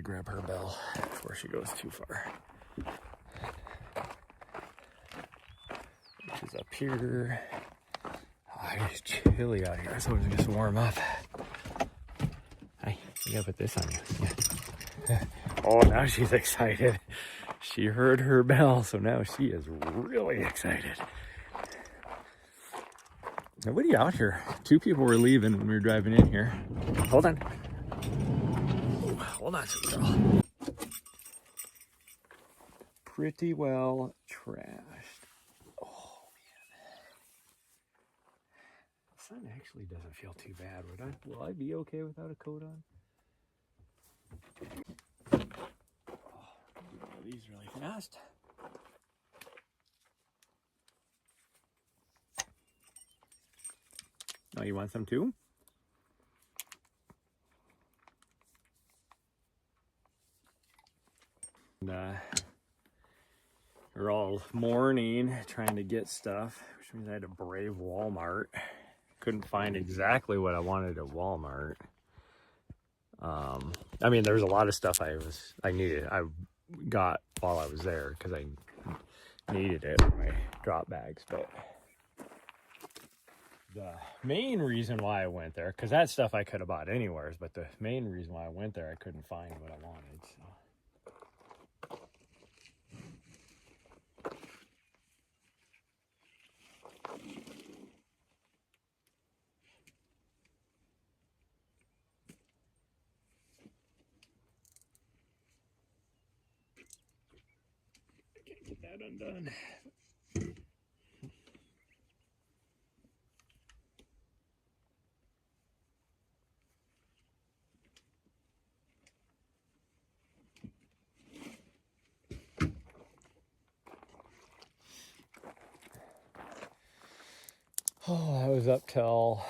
to grab her bell before she goes too far. Which is up here. It's chilly out here. I thought it was just warm up. Hi, you gotta put this on you. Yeah. Oh, now she's excited. She heard her bell, so now she is really excited. Nobody out here. 2 people were leaving when we were driving in here. Hold on. Hold on, sweet girl. Pretty well trashed. Oh, man. The sun actually doesn't feel too bad, would I? Will I be okay without a coat on? Oh, these really fast. Oh, you want some too? And, we're all morning trying to get stuff, which means I had to brave Walmart. Couldn't find exactly what I wanted at Walmart. I mean, there was a lot of stuff I needed. I got while I was there because I needed it for my drop bags, but the main reason why I went there, because that stuff I could have bought anywhere, but the main reason why I went there, I couldn't find what I wanted. So. I can't get that undone. Oh, I was up till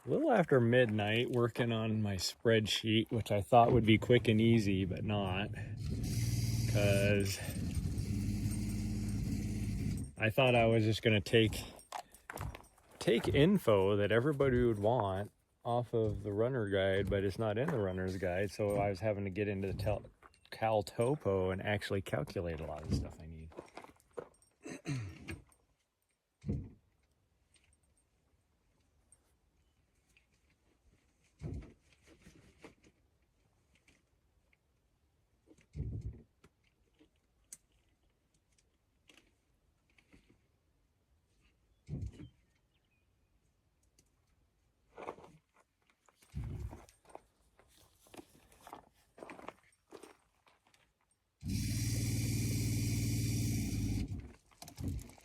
a little after midnight working on my spreadsheet, which I thought would be quick and easy, but not. Because I thought I was just going to take info that everybody would want off of the runner guide, but it's not in the runner's guide. So I was having to get into the Cal Topo and actually calculate a lot of the stuff I need.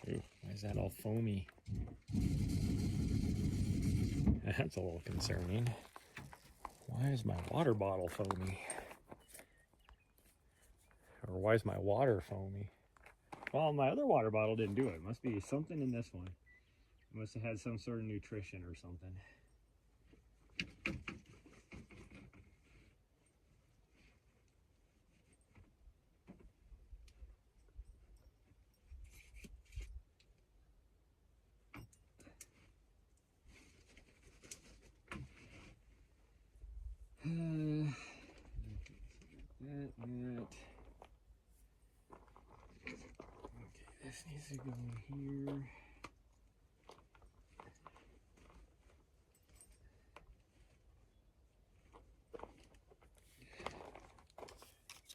Ooh, why is that all foamy? That's a little concerning. Why is my water bottle foamy? Or why is my water foamy? Well, my other water bottle didn't do it. It must be something in this one. It must have had some sort of nutrition or something. That. Okay, this needs to go in here.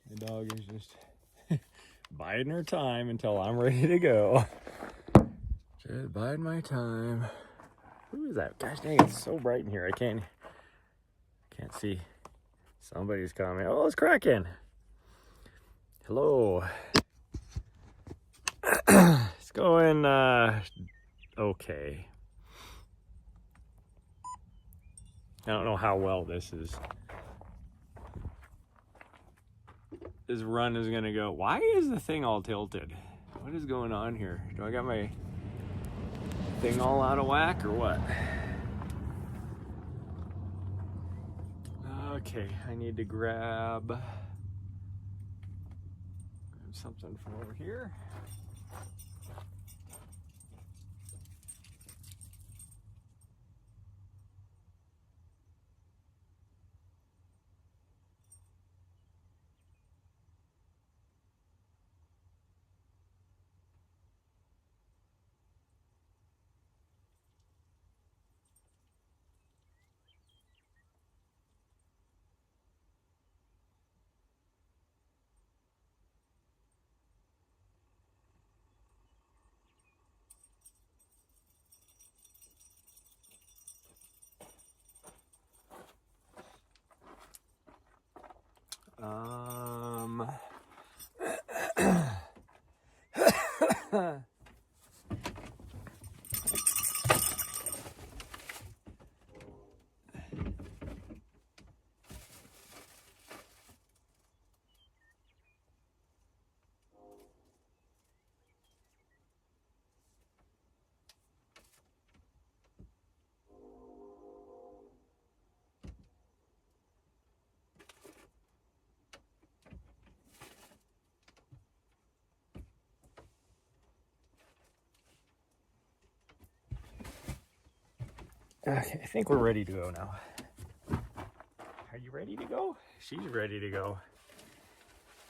The dog is just biding her time until I'm ready to go. Just biding my time. Who is that? Gosh dang, it's so bright in here. I can't see. Somebody's coming. Oh, it's cracking. Hello. It's going okay. I don't know how well this run is gonna go. Why is the thing all tilted? What is going on here? Do I got my thing all out of whack or what? Okay, I need to grab something from over here. Okay, I think we're ready to go now. Are you ready to go? She's ready to go.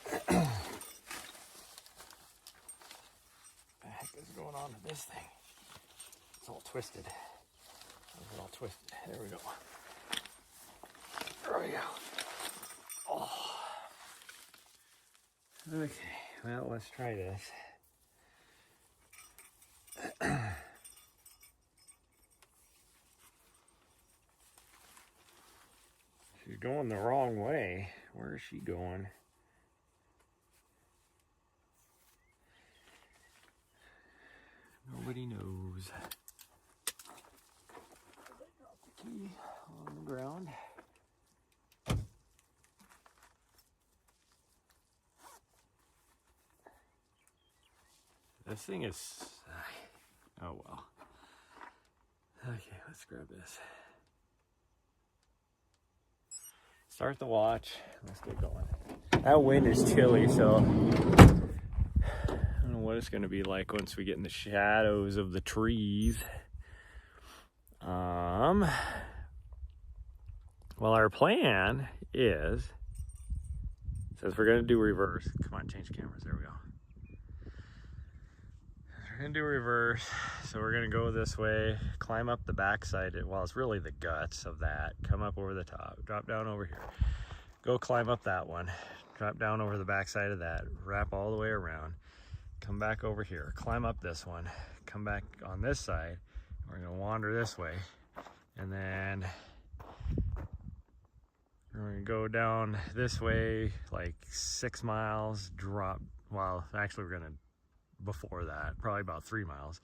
What the heck is going on with this thing? It's all twisted. It's all twisted. There we go. There we go. Oh. Okay, well, let's try this. She's going the wrong way. Where is she going? Nobody knows. Drop the key on the ground. This thing is... oh well. Okay, let's grab this. Start the watch. Let's get going. That wind is chilly, so I don't know what it's going to be like once we get in the shadows of the trees. Well, our plan is, says we're going to do reverse. Come on, change cameras. There we go. We're going to do reverse. So we're going to go this way, climb up the backside. Well, it's really the guts of that. Come up over the top, drop down over here. Go climb up that one, drop down over the backside of that, wrap all the way around, come back over here, climb up this one, come back on this side. We're going to wander this way, and then we're going to go down this way like 6 miles, drop, well, actually we're going to, before that, probably about 3 miles,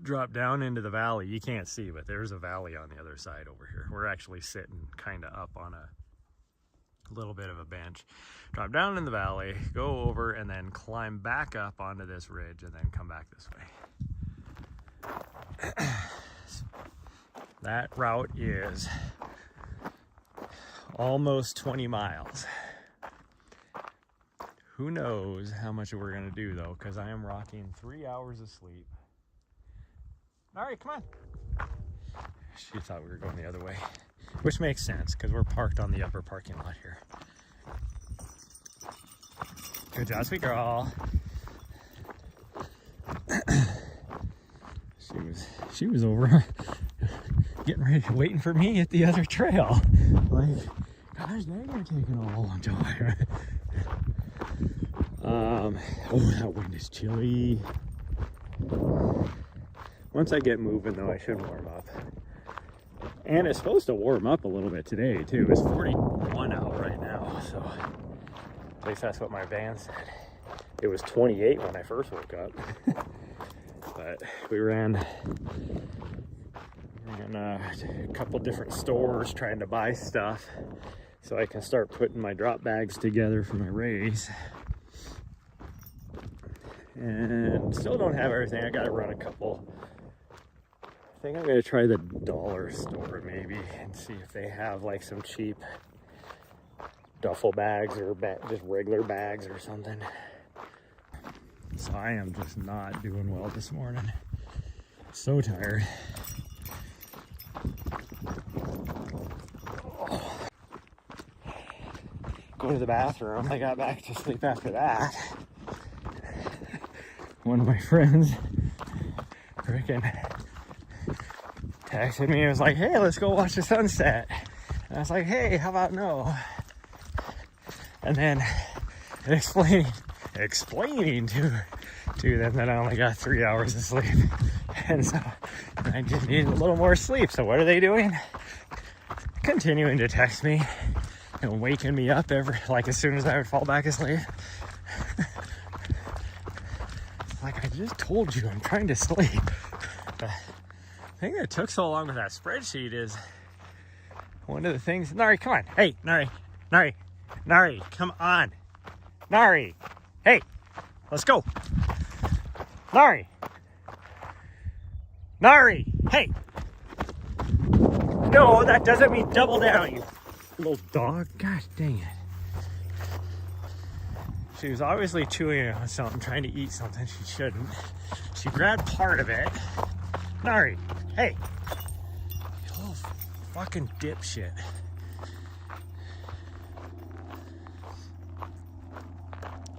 drop down into the valley. You can't see, but there's a valley on the other side over here. We're actually sitting kind of up on a little bit of a bench. Drop down in the valley, go over, and then climb back up onto this ridge, and then come back this way. That route is almost 20 miles. Who knows how much we're going to do, though, because I am rocking 3 hours of sleep. All right, come on. She thought we were going the other way, which makes sense because we're parked on the upper parking lot here. Good job, sweet girl. She was over getting ready, waiting for me at the other trail. Like, gosh, now you're taking a long time. Oh, that wind is chilly. Once I get moving, though, I should warm up. And it's supposed to warm up a little bit today, too. It's 41 out right now, so at least that's what my van said. It was 28 when I first woke up. But we ran a couple different stores trying to buy stuff so I can start putting my drop bags together for my race. And still don't have everything. I got to run a couple. I think I'm going to try the dollar store maybe and see if they have like some cheap duffel bags or just regular bags or something. So I am just not doing well this morning. So tired. Oh. Go to the bathroom. I got back to sleep after that. One of my friends freaking texted me and was like, hey, let's go watch the sunset. And I was like, hey, how about no? And then explaining to them that I only got 3 hours of sleep. And so I just needed a little more sleep. So what are they doing? Continuing to text me and waking me up as soon as I would fall back asleep. Like, I just told you, I'm trying to sleep. The thing that took so long with that spreadsheet is one of the things. Nari, come on. Hey, Nari, come on. Nari, hey, let's go. Nari, hey. No, that doesn't mean double down, you little dog. Gosh dang it. She was obviously chewing on something, trying to eat something she shouldn't. She grabbed part of it. Nari, hey. fucking dipshit.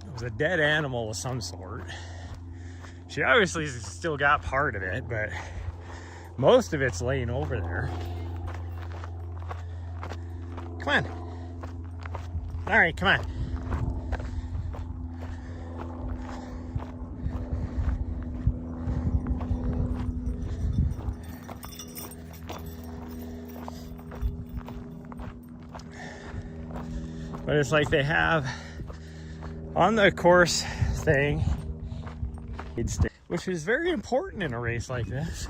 It was a dead animal of some sort. She obviously still got part of it, but most of it's laying over there. Come on. All right, come on. But it's like they have on the course thing, which is very important in a race like this.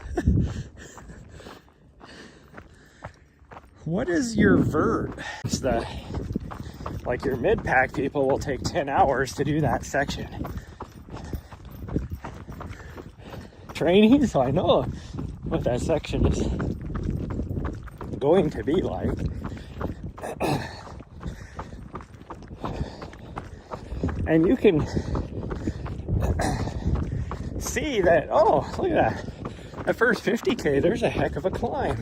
What is your vert? It's the, like your mid-pack people will take 10 hours to do that section. Training, so I know what that section is going to be like. And you can see that, oh, look at that. That first 50K, there's a heck of a climb.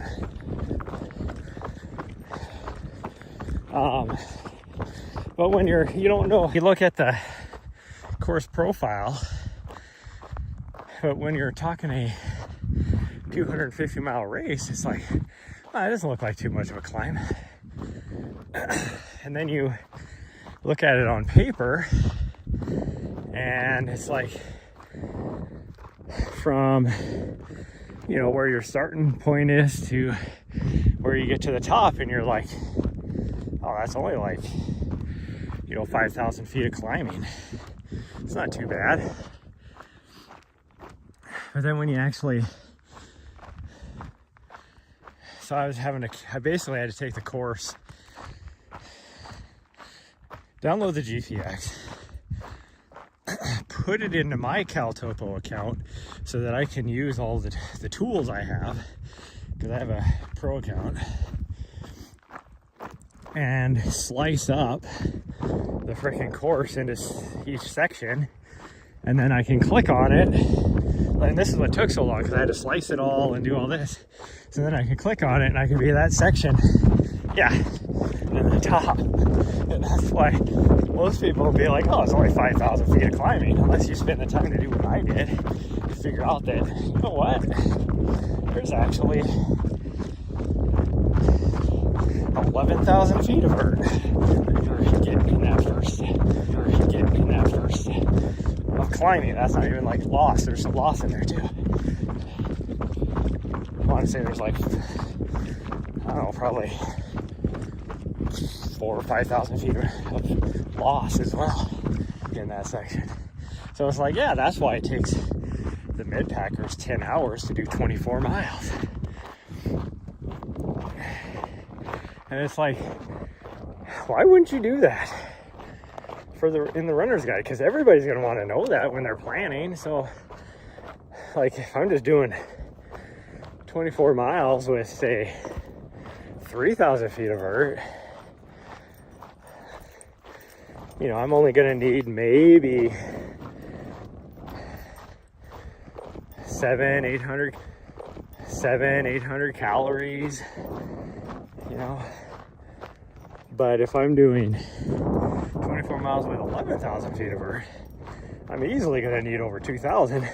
But when you don't know, you look at the course profile, but when you're talking a 250-mile race, it's like, oh, it doesn't look like too much of a climb. And then you look at it on paper, and it's like from, you know, where your starting point is to where you get to the top, and you're like, oh, that's only like, you know, 5,000 feet of climbing. It's not too bad. But then when you actually, so I basically had to take the course, download the GPX, put it into my CalTopo account so that I can use all the tools I have, because I have a pro account, and slice up the freaking course into each section, and then I can click on it. And this is what took so long, because I had to slice it all and do all this. So then I can click on it and I can be that section, yeah, at the top. And that's why most people will be like, oh, it's only 5,000 feet of climbing, unless you spend the time to do what I did, to figure out that, you know what, there's actually 11,000 feet of vert. You're getting in that first. You're getting in that first. Of climbing, that's not even like loss. There's some loss in there too. I want to say there's like, I don't know, probably 4,000 or 5,000 feet of loss as well in that section. So it's like, yeah, that's why it takes the mid-packers 10 hours to do 24 miles. And it's like, why wouldn't you do that in the runner's guide? Because everybody's going to want to know that when they're planning. So, like, if I'm just doing 24 miles with, say, 3,000 feet of vert, you know, I'm only going to need maybe 700-800 calories, you know. But if I'm doing 24 miles with 11,000 feet of vert, I'm easily going to need over 2,000.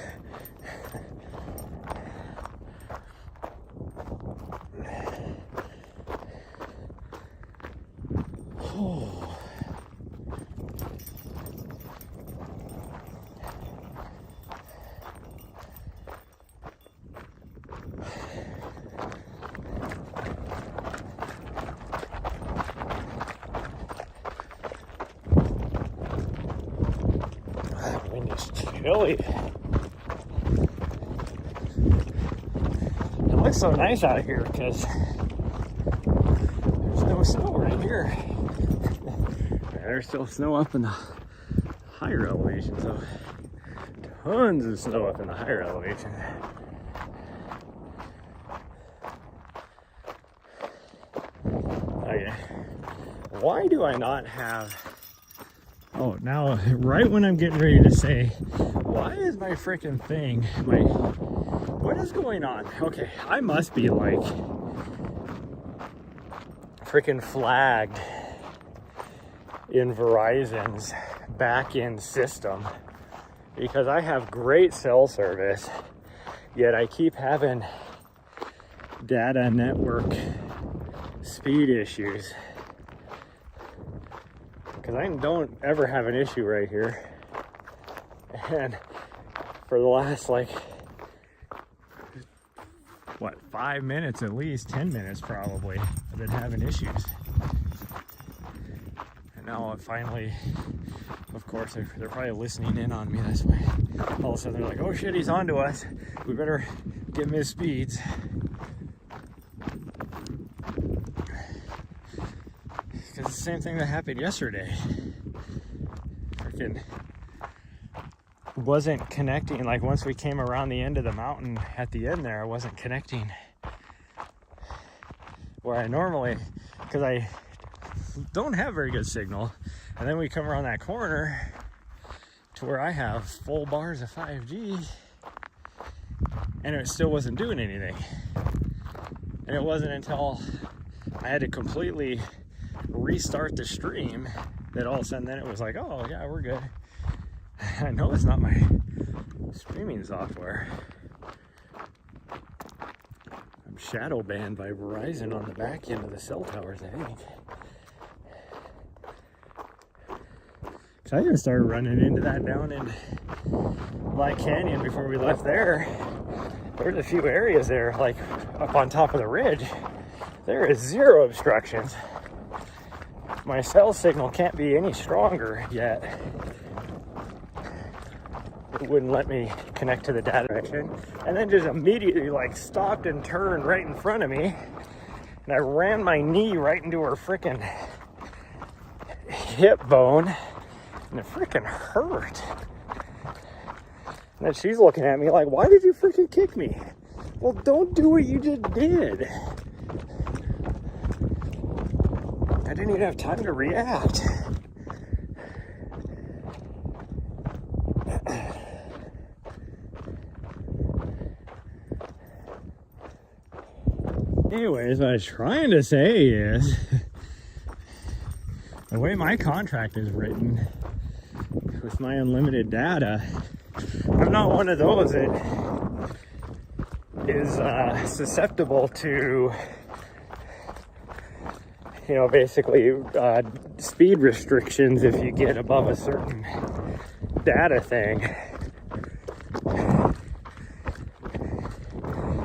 Chilly. It looks so nice out here because there's no snow right here. There's still snow up in the higher elevation, so tons of snow up in the higher elevation. Okay, why do I not have... Oh, now, right when I'm getting ready to say, why is my freaking thing, what is going on? Okay, I must be like freaking flagged in Verizon's back-end system because I have great cell service, yet I keep having data network speed issues. Because I don't ever have an issue right here. And for the last, like, what, 5 minutes at least, 10 minutes probably, I've been having issues. And now it finally, of course, they're probably listening in on me. That's why all of a sudden they're like, oh shit, he's on to us. We better give him his speeds. Because it's the same thing that happened yesterday. Freaking wasn't connecting. Like once we came around the end of the mountain at the end there, I wasn't connecting where I normally, because I don't have very good signal. And then we come around that corner to where I have full bars of 5G and it still wasn't doing anything. And it wasn't until I had to completely restart the stream that all of a sudden then it was like, oh yeah, we're good. I know it's not my streaming software. I'm shadow banned by Verizon on the back end of the cell towers, I think. Cause I even started running into that down in Black Canyon before we left there. There's a few areas there, like up on top of the ridge. There is zero obstructions. My cell signal can't be any stronger yet. It wouldn't let me connect to the data connection. And then just immediately like stopped and turned right in front of me. And I ran my knee right into her freaking hip bone. And it freaking hurt. And then she's looking at me like, why did you freaking kick me? Well, don't do what you just did. I didn't even have time to react. Anyways, what I was trying to say is, the way my contract is written, with my unlimited data, I'm not one of those that is susceptible to, you know, basically speed restrictions if you get above a certain data thing.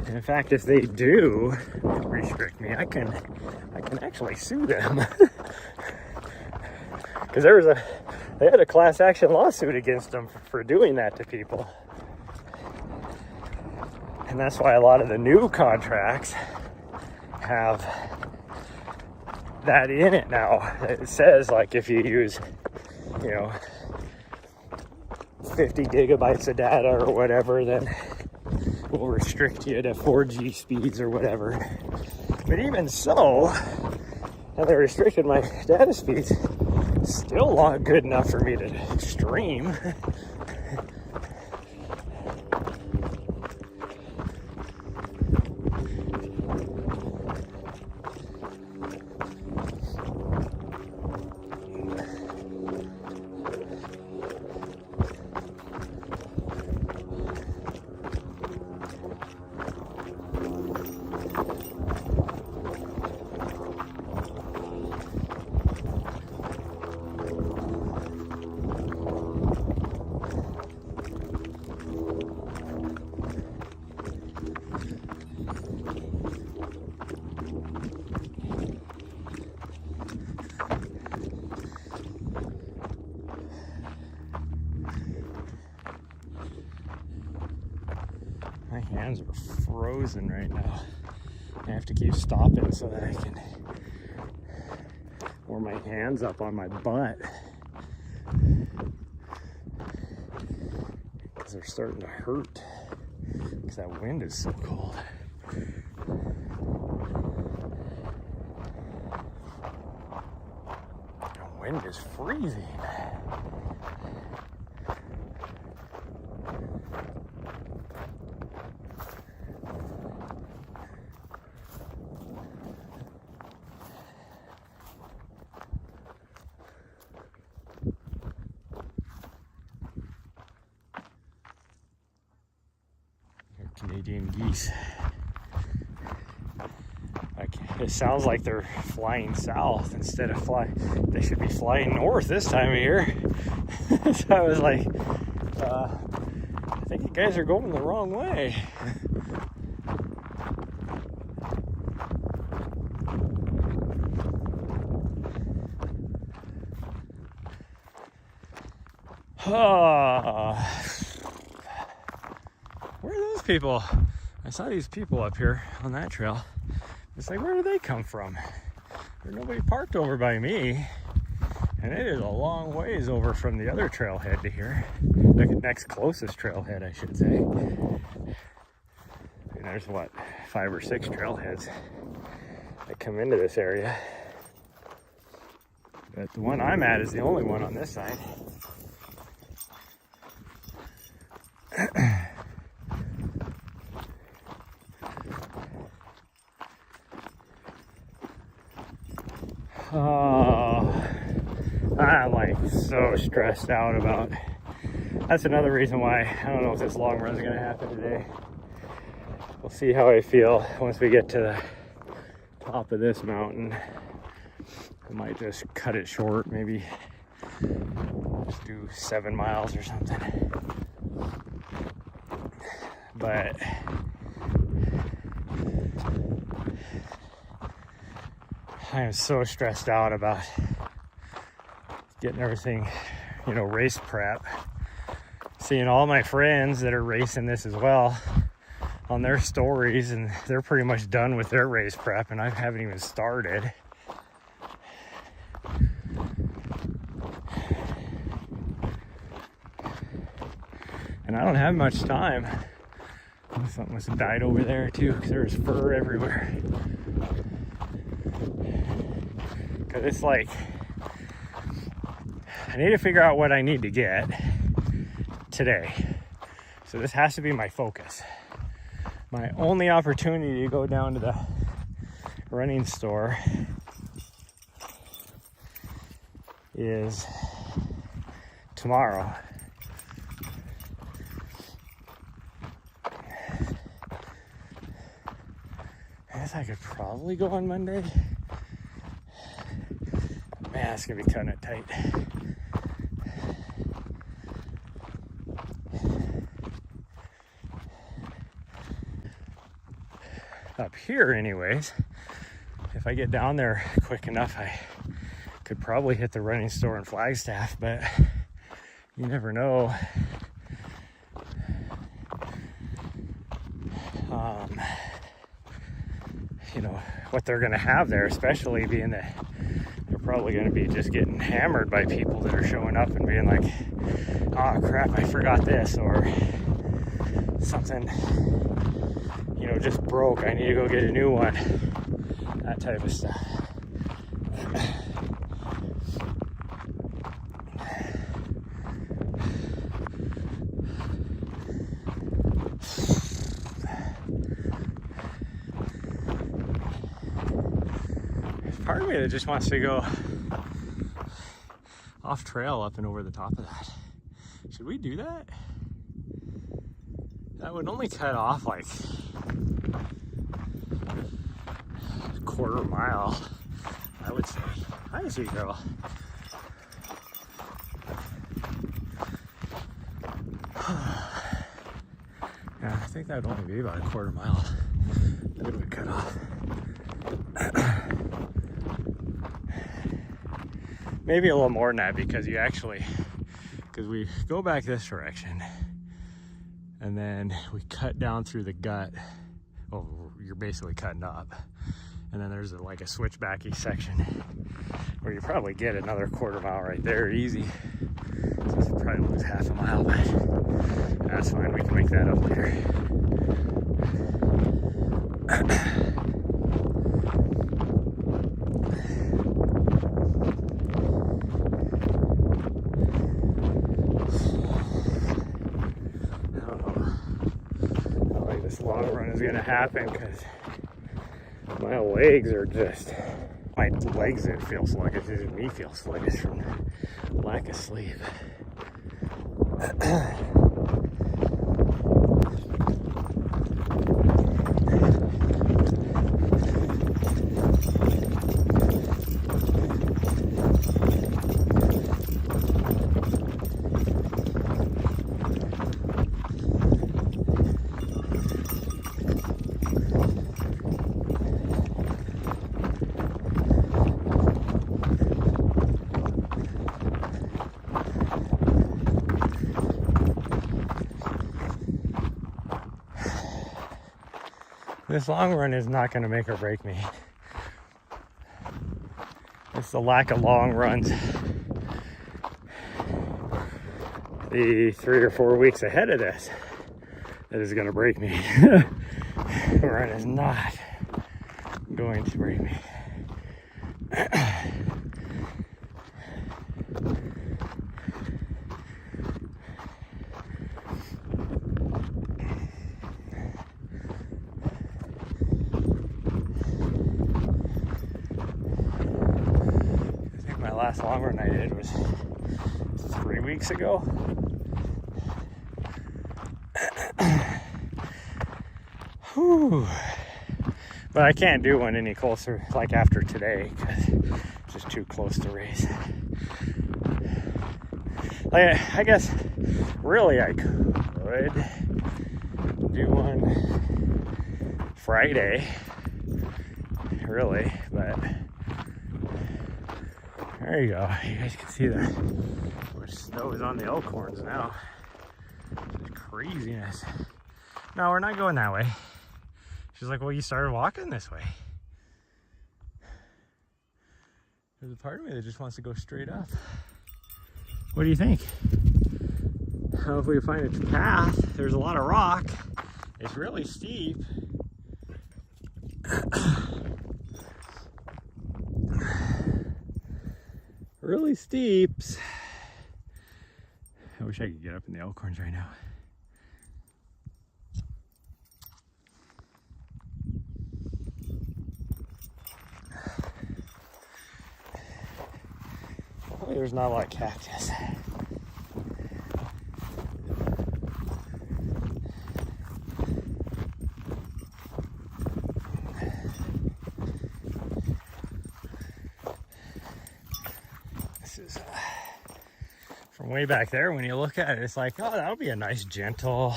And in fact, if they do restrict me, I can actually sue them. Because they had a class action lawsuit against them for doing that to people. And that's why a lot of the new contracts have that in it now. It says, like, if you use, you know, 50 gigabytes of data or whatever, then we'll restrict you to 4G speeds or whatever. But even so, now they restricted my data speeds, still not good enough for me to stream. My hands are frozen right now. I have to keep stopping so that I can warm my hands up on my butt. Because they're starting to hurt. Because that wind is so cold. The wind is freezing. Canadian geese. Like, it sounds like they're flying south instead of they should be flying north this time of year. So I was like, I think you guys are going the wrong way. Where are those people? I saw these people up here on that trail. It's like, where do they come from? There's nobody parked over by me. And it is a long ways over from the other trailhead to here. The next closest trailhead, I should say. And there's what, 5 or 6 trailheads that come into this area. But the one I'm at is the only one on this side. Oh, I'm like so stressed out about. That's another reason why I don't know if this long run is going to happen today. We'll see how I feel once we get to the top of this mountain. I might just cut it short, maybe just do 7 miles or something. But I am so stressed out about getting everything, you know, race prep. Seeing all my friends that are racing this as well on their stories, and they're pretty much done with their race prep, and I haven't even started. And I don't have much time. Something must have died over there too, because there's fur everywhere. Because it's like, I need to figure out what I need to get today. So this has to be my focus. My only opportunity to go down to the running store is tomorrow. I guess I could probably go on Monday. Man, it's gonna be cutting it tight. Up here anyways, if I get down there quick enough, I could probably hit the running store in Flagstaff, but you never know. You know, what they're gonna have there, especially being that they're probably gonna be just getting hammered by people that are showing up and being like, oh crap, I forgot this, or something, you know, just broke, I need to go get a new one, that type of stuff. Part of me that just wants to go off trail up and over the top of that. Should we do that? That would only cut off like a quarter mile, I would say. Hi, sweet girl. Yeah, I think that would only be about a quarter mile that it would cut off. Maybe a little more than that, because we go back this direction and then we cut down through the gut. Well, you're basically cutting up, and then there's like a switchbacky section where you probably get another quarter mile right there easy. So you probably lose half a mile, but that's fine, we can make that up later. Long run is gonna happen because my legs are just, my legs that feel sluggish, it's just me feel sluggish from lack of sleep. This long run is not going to make or break me. It's the lack of long runs. The 3 or 4 weeks ahead of this that is going to break me. The run is not going to break me. Last long run I did was 3 weeks ago. Whew. But I can't do one any closer, like after today, because it's just too close to race. Like, I guess really I could do one Friday, really, but there you go. You guys can see that. Where snow is on the Elkhorns now. It's craziness. No, we're not going that way. She's like, well, you started walking this way. There's a part of me that just wants to go straight up. What do you think? I don't know if we can find a path. There's a lot of rock. It's really steep. Really steep. I wish I could get up in the Elkhorns right now. Oh, there's not a lot of cactus. From way back there, when you look at it, it's like, oh, that'll be a nice gentle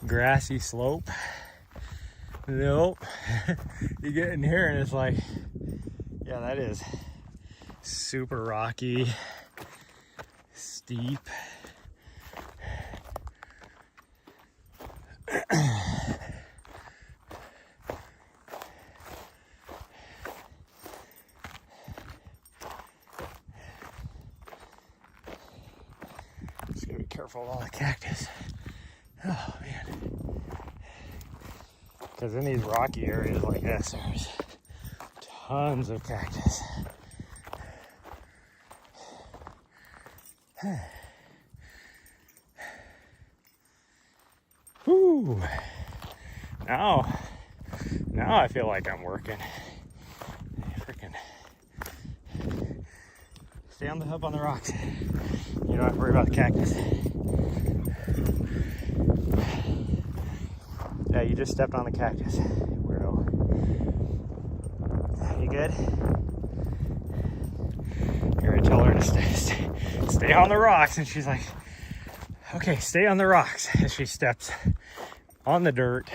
grassy slope. Nope. You get in here and it's like, yeah, that is super rocky, steep. Just gotta be careful of all the cactus. Oh man. Because in these rocky areas like this, there's tons of cactus. Whew. Now I feel like I'm working. Freaking stay on the hub on the rocks. You don't have to worry about the cactus. Yeah, you just stepped on the cactus, weirdo. You good? Here I tell her to stay on the rocks, and she's like, okay, stay on the rocks. And she steps on the dirt,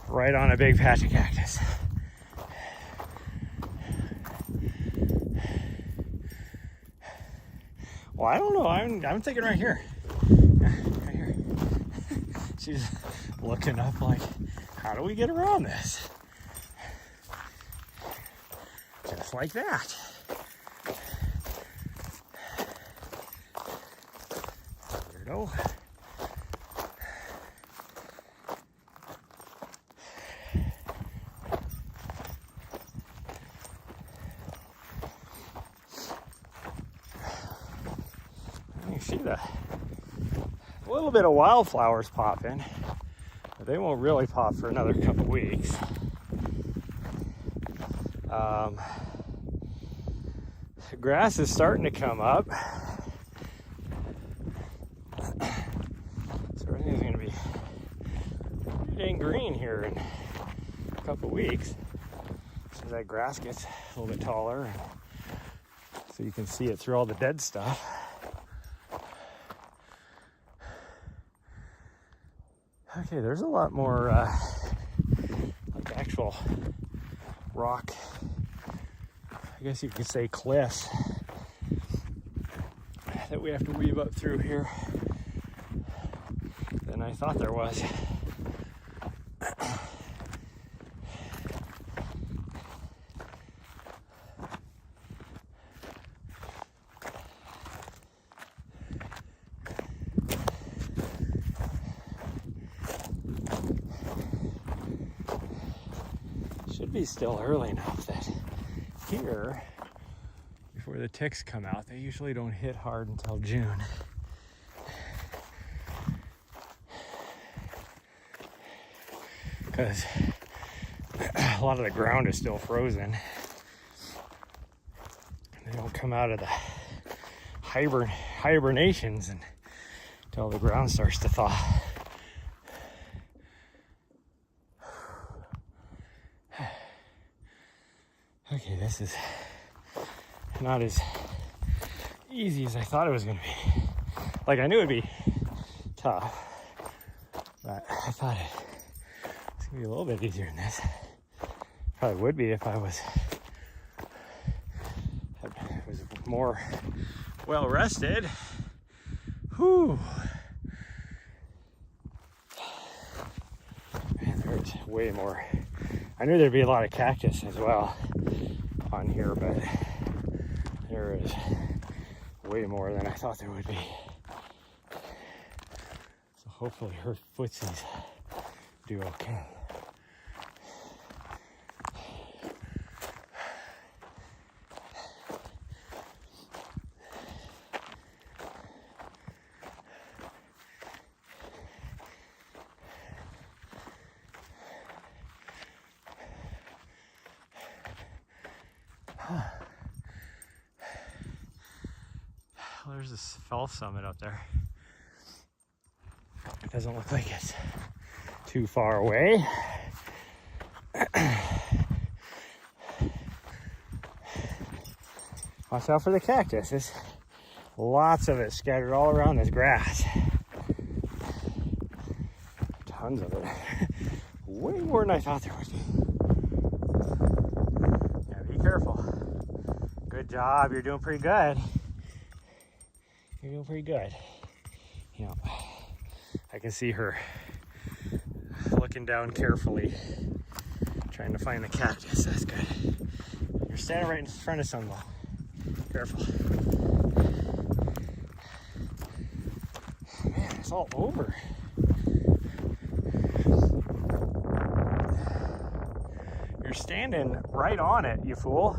right on a big patch of cactus. Well, I don't know. I'm thinking right here. Right here. She's looking up like, how do we get around this? Just like that. Weirdo. See that a little bit of wildflowers popping, but they won't really pop for another couple weeks. The grass is starting to come up, so everything's going to be pretty dang green here in a couple weeks. So that grass gets a little bit taller, so you can see it through all the dead stuff. Okay, there's a lot more like actual rock, I guess you could say cliffs, that we have to weave up through here than I thought there was. should be still early enough that here, before the ticks come out, they usually don't hit hard until June. Because a lot of the ground is still frozen. They don't come out of the hibernations until the ground starts to thaw. Okay, this is not as easy as I thought it was going to be. Like, I knew it'd be tough, but I thought it was going to be a little bit easier than this. Probably would be if I was more well rested. Whew. Man, there's way more. I knew there'd be a lot of cactus as well on here, but there is way more than I thought there would be. So hopefully her footsies do okay. Well, there's this fall summit up there. It doesn't look like it's too far away. Watch out for the cactus. There's lots of it scattered all around this grass. Tons of it. Way more than I thought there would be. Yeah, be careful. Good job. You're doing pretty good. You're doing pretty good. You know, I can see her looking down carefully, trying to find the cactus. That's good. You're standing right in front of some though. Careful. Man, it's all over. You're standing right on it, you fool.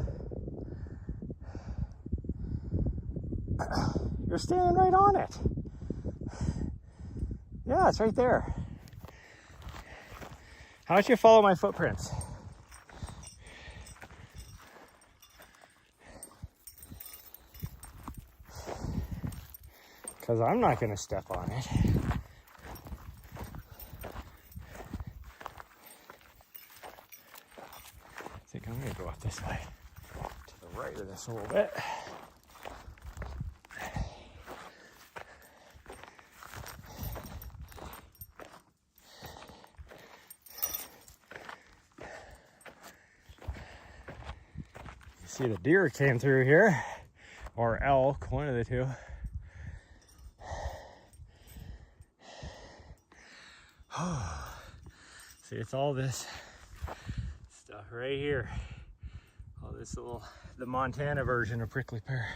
You're standing right on it. Yeah, it's right there. How about you follow my footprints? Because I'm not going to step on it. I think I'm going to go up this way, to the right of this a little bit. See, the deer came through here, or elk, one of the two. See, it's all this stuff right here. All this little, the Montana version of prickly pear.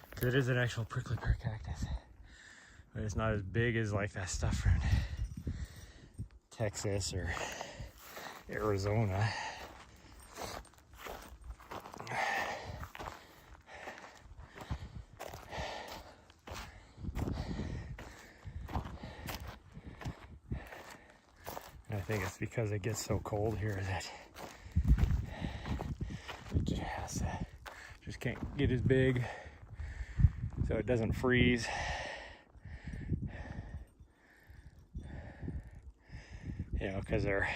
Because it is an actual prickly pear cactus. But it's not as big as like that stuff from Texas or Arizona. I think it's because it gets so cold here that it just can't get as big, so it doesn't freeze. You know, because they're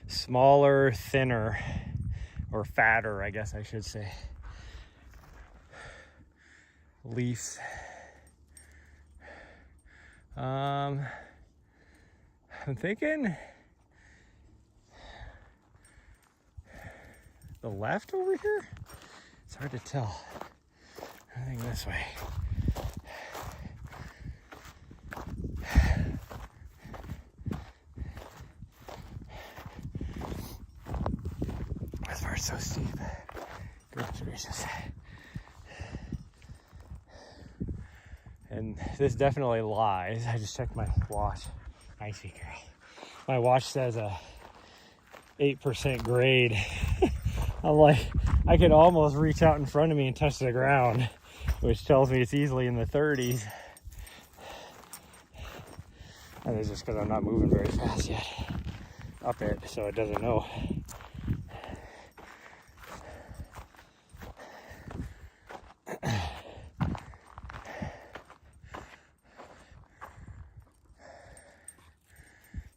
smaller, thinner, or fatter, I guess I should say, leaves. I'm thinking the left over here? It's hard to tell. I think this way. This part's so steep. Goodness gracious. And this definitely lies. I just checked my watch. Nicey girl. My watch says 8% grade. I'm like, I could almost reach out in front of me and touch the ground, which tells me it's easily in the 30s. And it's just because I'm not moving very fast yet up it, so it doesn't know.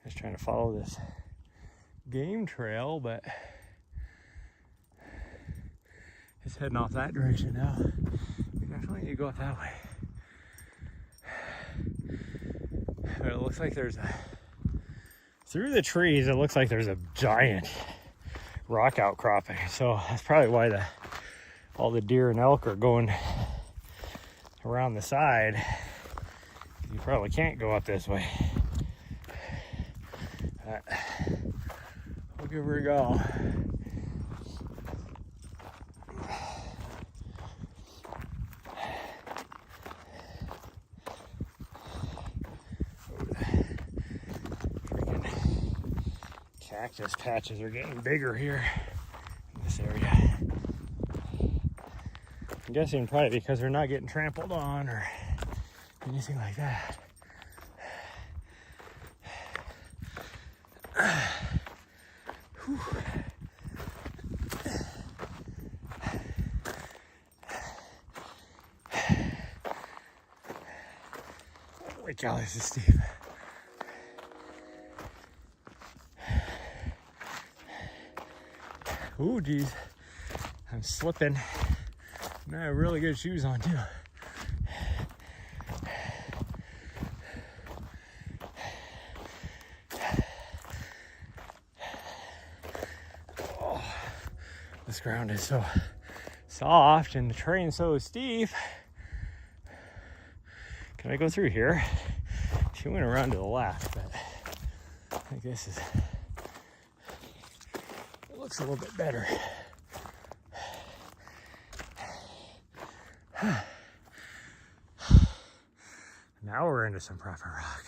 Just trying to follow this game trail, but it's heading off that direction now. We definitely need to go up that way. But it looks like there's a, through the trees, it looks like there's a giant rock outcropping. So that's probably why all the deer and elk are going around the side. You probably can't go up this way. But we'll give her a go. Cactus patches are getting bigger here in this area. I'm guessing probably because they're not getting trampled on or anything like that. Whew. Holy cow, this is steep. Ooh, geez, I'm slipping. And I have really good shoes on too. Oh, this ground is so soft and the terrain so steep. Can I go through here? She went around to the left, but I think this is, it looks a little bit better. Now we're into some proper rock.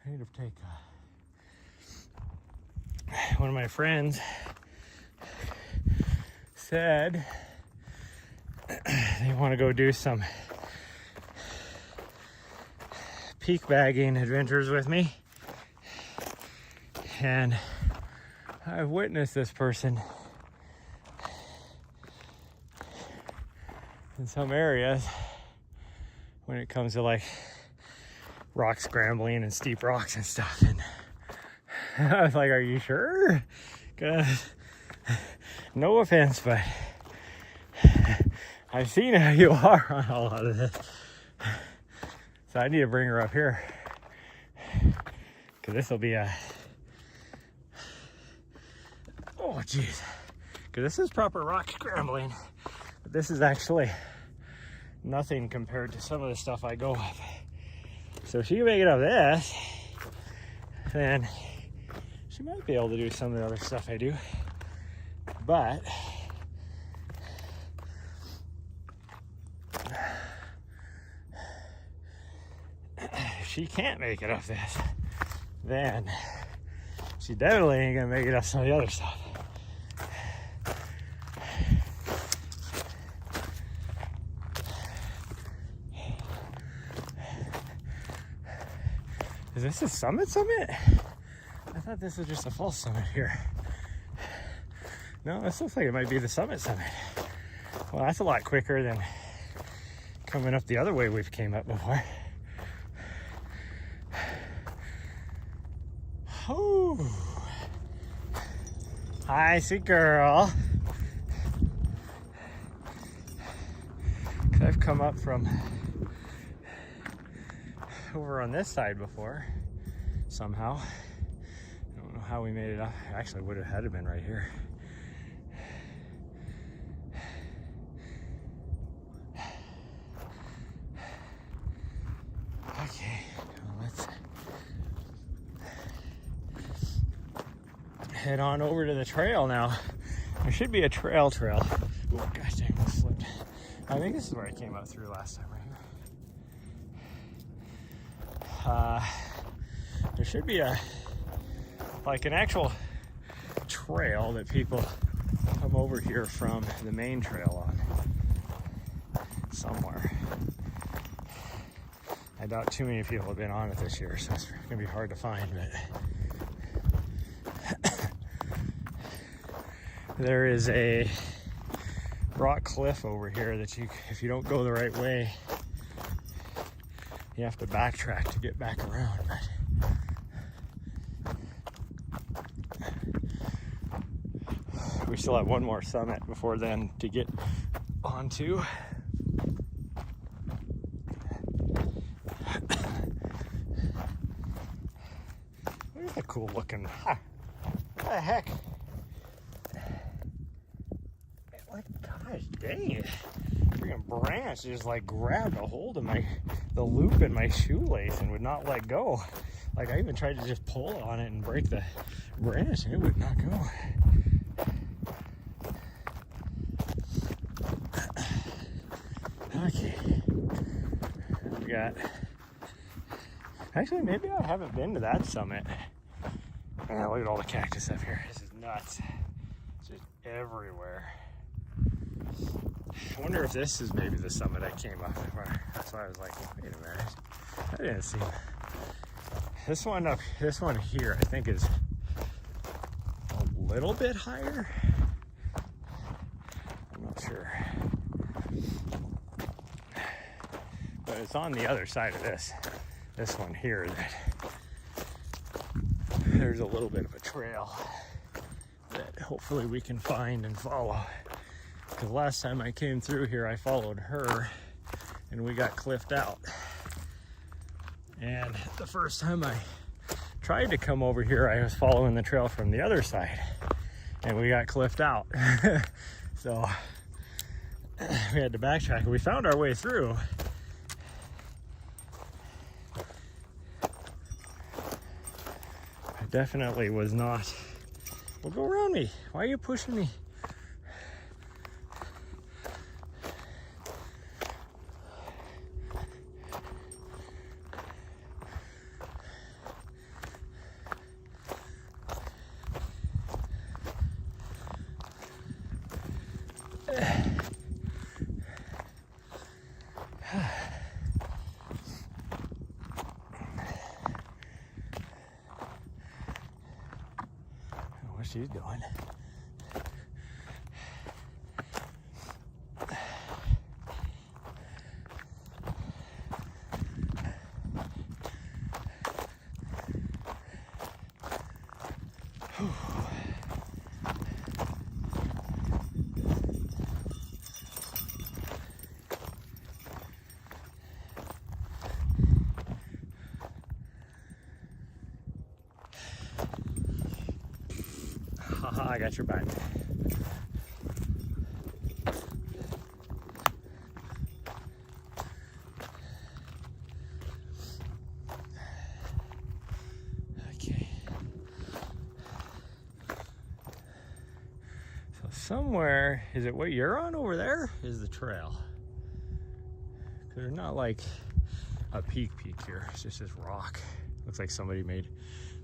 I need to take one of my friends said they want to go do some peak bagging adventures with me, and I've witnessed this person in some areas when it comes to like rock scrambling and steep rocks and stuff, and I was like, are you sure? Because no offense, but I've seen how you are on a lot of this, so I need to bring her up here because this will be a, oh geez, because this is proper rock scrambling, but this is actually nothing compared to some of the stuff I go up. So if she can make it up this, then she might be able to do some of the other stuff I do. But if she can't make it up this, then she definitely ain't gonna make it up some of the other stuff. Is this a summit? I thought this was just a false summit here. No, this looks like it might be the summit. Well, that's a lot quicker than coming up the other way we've came up before. Oh, hi, sweet girl. 'Cause I've come up from over on this side before somehow. I don't know how we made it up. Actually, would have had to been right here. Okay, well, let's head on over to the trail now. There should be a trail. Oh gosh dang, I slipped. I think this is where I came up through last time, right here. There should be like an actual trail that people come over here from the main trail on somewhere. I doubt too many people have been on it this year, so it's gonna be hard to find, but there is a rock cliff over here that if you don't go the right way, you have to backtrack to get back around. But we still have one more summit before then to get onto. Look at the cool looking. What the heck? Like, gosh dang it. Freaking branch just like grabbed a hold of the loop in my shoelace and would not let go. Like, I even tried to just pull on it and break the branch and it would not go. Okay. We got, actually maybe I haven't been to that summit. Look at all the cactus up here. This is nuts. It's just everywhere. I wonder if this is maybe the summit I came up. That's why I was like, wait a minute. I didn't see this one here, I think is a little bit higher. I'm not sure. But it's on the other side of this one here that there's a little bit of a trail that hopefully we can find and follow. Because last time I came through here, I followed her and we got cliffed out. And the first time I tried to come over here, I was following the trail from the other side and we got cliffed out. So we had to backtrack. We found our way through. I definitely was not. Well, go around me. Why are you pushing me? What she's doing. Haha, I got your back. Okay. So somewhere, is it what you're on over there? Is the trail. There's not like a peak here. It's just this rock. Looks like somebody made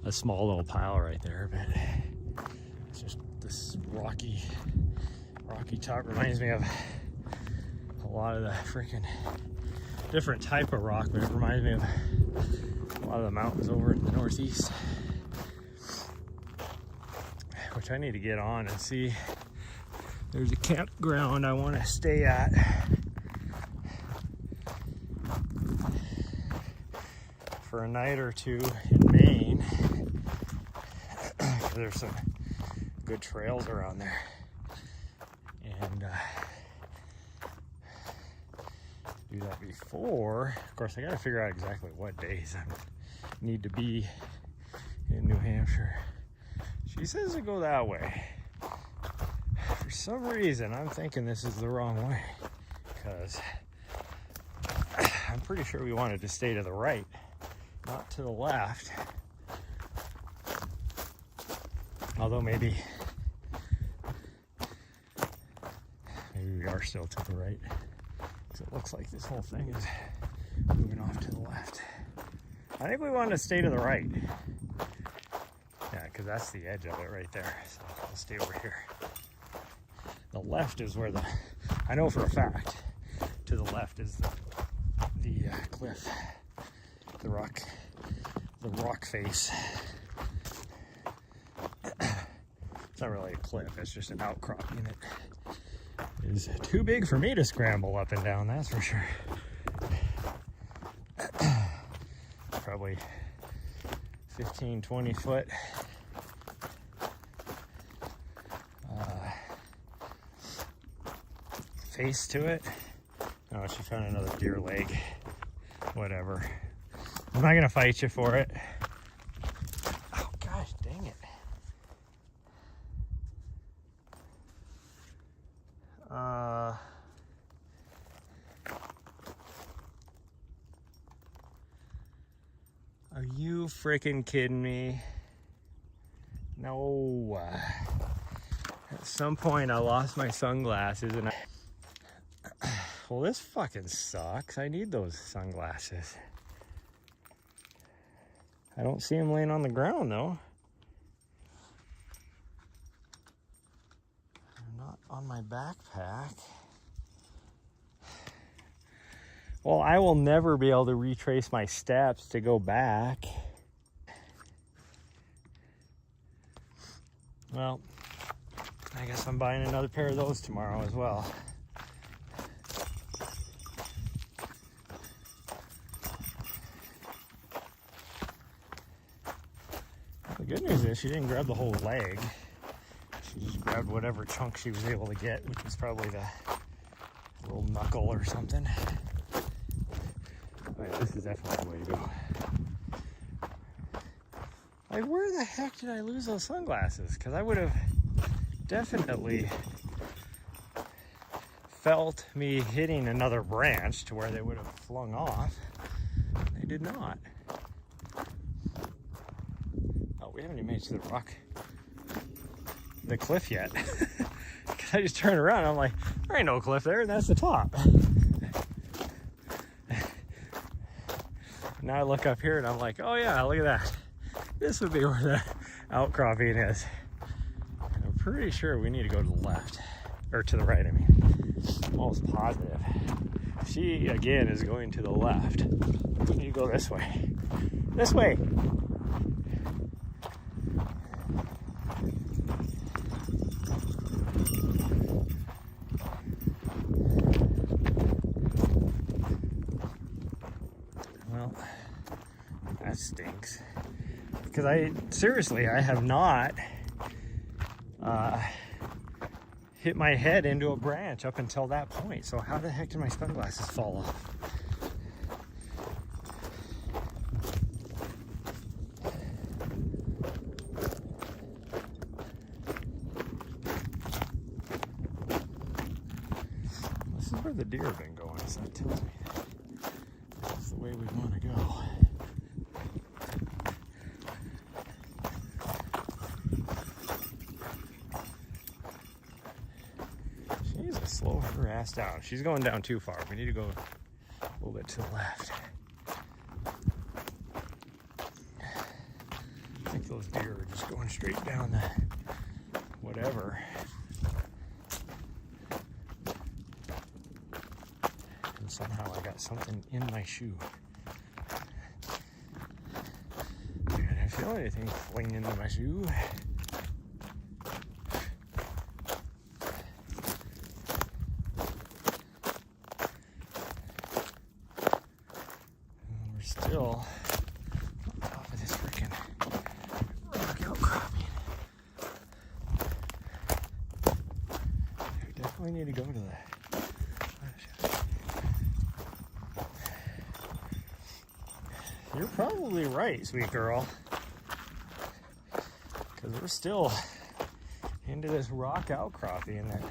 a small little pile right there, but it's just this rocky top. Reminds me of a lot of the freaking different type of rock, but it reminds me of a lot of the mountains over in the northeast, which I need to get on and see. There's a campground I want to stay at. For a night or two in Maine. There's some good trails around there. And do that before. Of course, I got to figure out exactly what days I need to be in New Hampshire. She says to go that way. For some reason, I'm thinking this is the wrong way. Because I'm pretty sure we wanted to stay to the right, not to the left. Although maybe we are still to the right. Because it looks like this whole thing is moving off to the left. I think we want to stay to the right. Yeah, because that's the edge of it right there. So I'll stay over here. The left is where I know for a fact, to the left is the cliff, the rock face. It's not really a cliff, it's just an outcropping that is too big for me to scramble up and down, that's for sure. Probably 15, 20 foot. Face to it. Oh, she found another deer leg. Whatever. I'm not gonna fight you for it. Oh gosh, dang it. Are you freaking kidding me? No. At some point I lost my sunglasses and well, this fucking sucks. I need those sunglasses. I don't see them laying on the ground though. They're not on my backpack. Well, I will never be able to retrace my steps to go back. Well, I guess I'm buying another pair of those tomorrow as well. The good news is she didn't grab the whole leg. She just grabbed whatever chunk she was able to get, which was probably the little knuckle or something. Oh yeah, this is definitely the way to go. Like, where the heck did I lose those sunglasses? Because I would have definitely felt me hitting another branch to where they would have flung off. They did not. Oh, we haven't even made it to the cliff yet. Because I just turned around and I'm like, there ain't no cliff there, and that's the top. Now I look up here and I'm like, oh yeah, look at that. This would be where the outcropping is. And I'm pretty sure we need to go to the left. Or to the right, I mean. Almost positive. She, again, is going to the left. We need to go this way. This way! Well, that stinks. Because I have not hit my head into a branch up until that point. So how the heck did my sunglasses fall off? This is where the deer have been going, so that tells me that's the way we want to go. Slow her ass down. She's going down too far. We need to go a little bit to the left. I think those deer are just going straight down the whatever. And somehow I got something in my shoe. I didn't feel anything fling into my shoe. Still on top of this freaking rock outcropping. We definitely need to go to that. You're probably right, sweet girl. Because we're still into this rock outcropping that.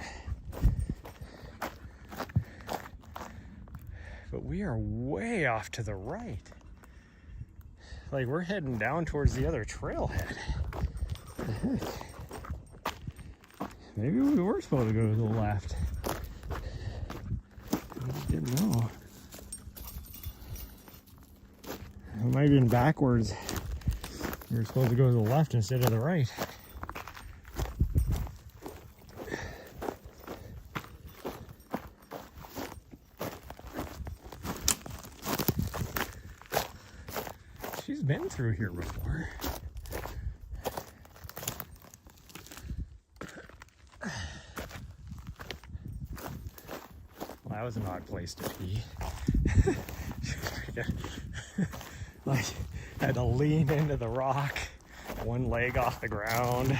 But we are way off to the right. Like, we're heading down towards the other trailhead. What the heck? Maybe we were supposed to go to the left. I just didn't know. It might have been backwards We were supposed to go to the left instead of the right. She's been through here before. Well, that was an odd place to pee. Like, had to lean into the rock, one leg off the ground,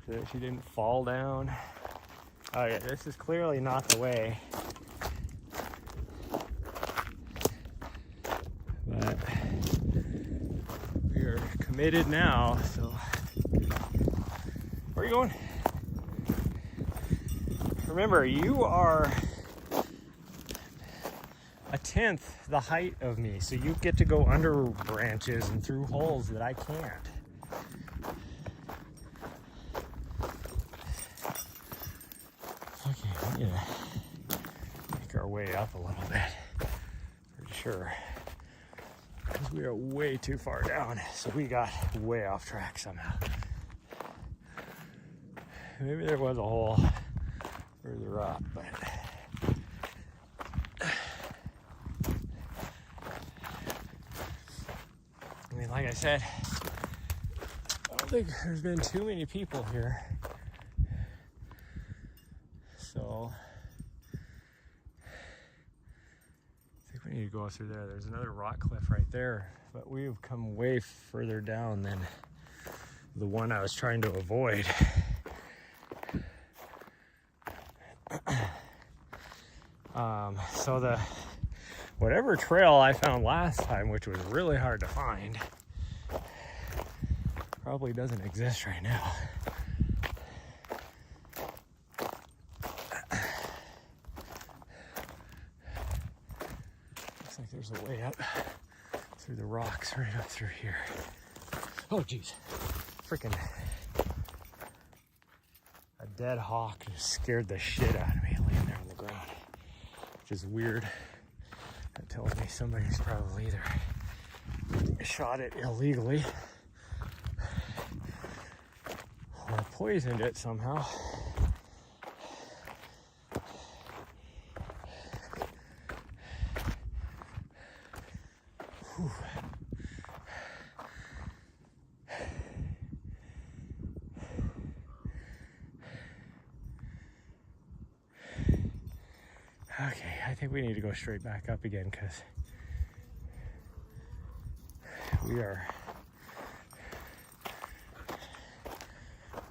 so that she didn't fall down. Oh yeah, this is clearly not the way. But we are committed now, so. Where are you going? Remember, you are a 1/10 the height of me, so you get to go under branches and through holes that I can't. Okay, we need to make our way up a little bit, for sure, because we are way too far down, so we got way off track somehow. Maybe there was a hole further up, but I mean, like I said, I don't think there's been too many people here, so I think we need to go through there. There's another rock cliff right there, but we've come way further down than the one I was trying to avoid. So the whatever trail I found last time, which was really hard to find, probably doesn't exist right now. Looks like there's a way up through the rocks right up through here. Oh geez, freaking a dead hawk just scared the shit out of me laying there on the ground, which is weird. That tells me somebody's probably either shot it illegally or poisoned it somehow. Whew. Okay, I think we need to go straight back up again because we are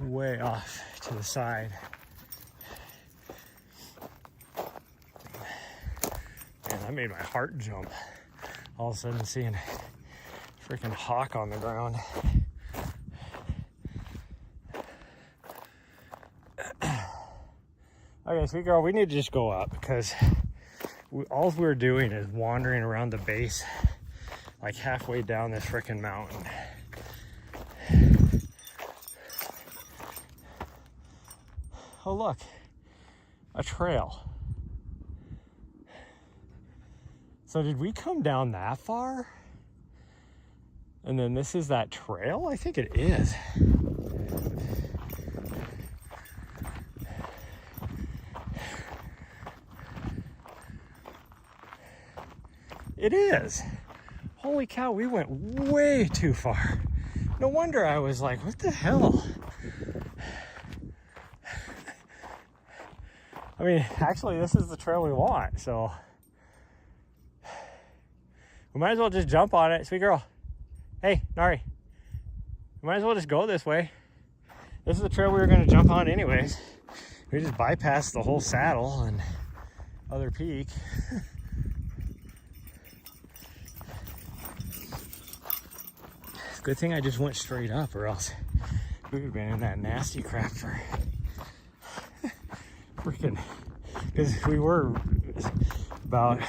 way off to the side. And that made my heart jump. All of a sudden seeing a freaking hawk on the ground. Okay, sweet girl, we need to just go up because all we're doing is wandering around the base, like halfway down this freaking mountain. Oh look, a trail. So did we come down that far? And then this is that trail? I think it is. It is. Holy cow, we went way too far. No wonder I was like, what the hell? I mean, actually, this is the trail we want, so we might as well just jump on it. Sweet girl. Hey, Nari. We might as well just go this way. This is the trail we were going to jump on anyways. We just bypassed the whole saddle and other peak. Good thing I just went straight up, or else we would have been in that nasty crap for freaking, because we were about,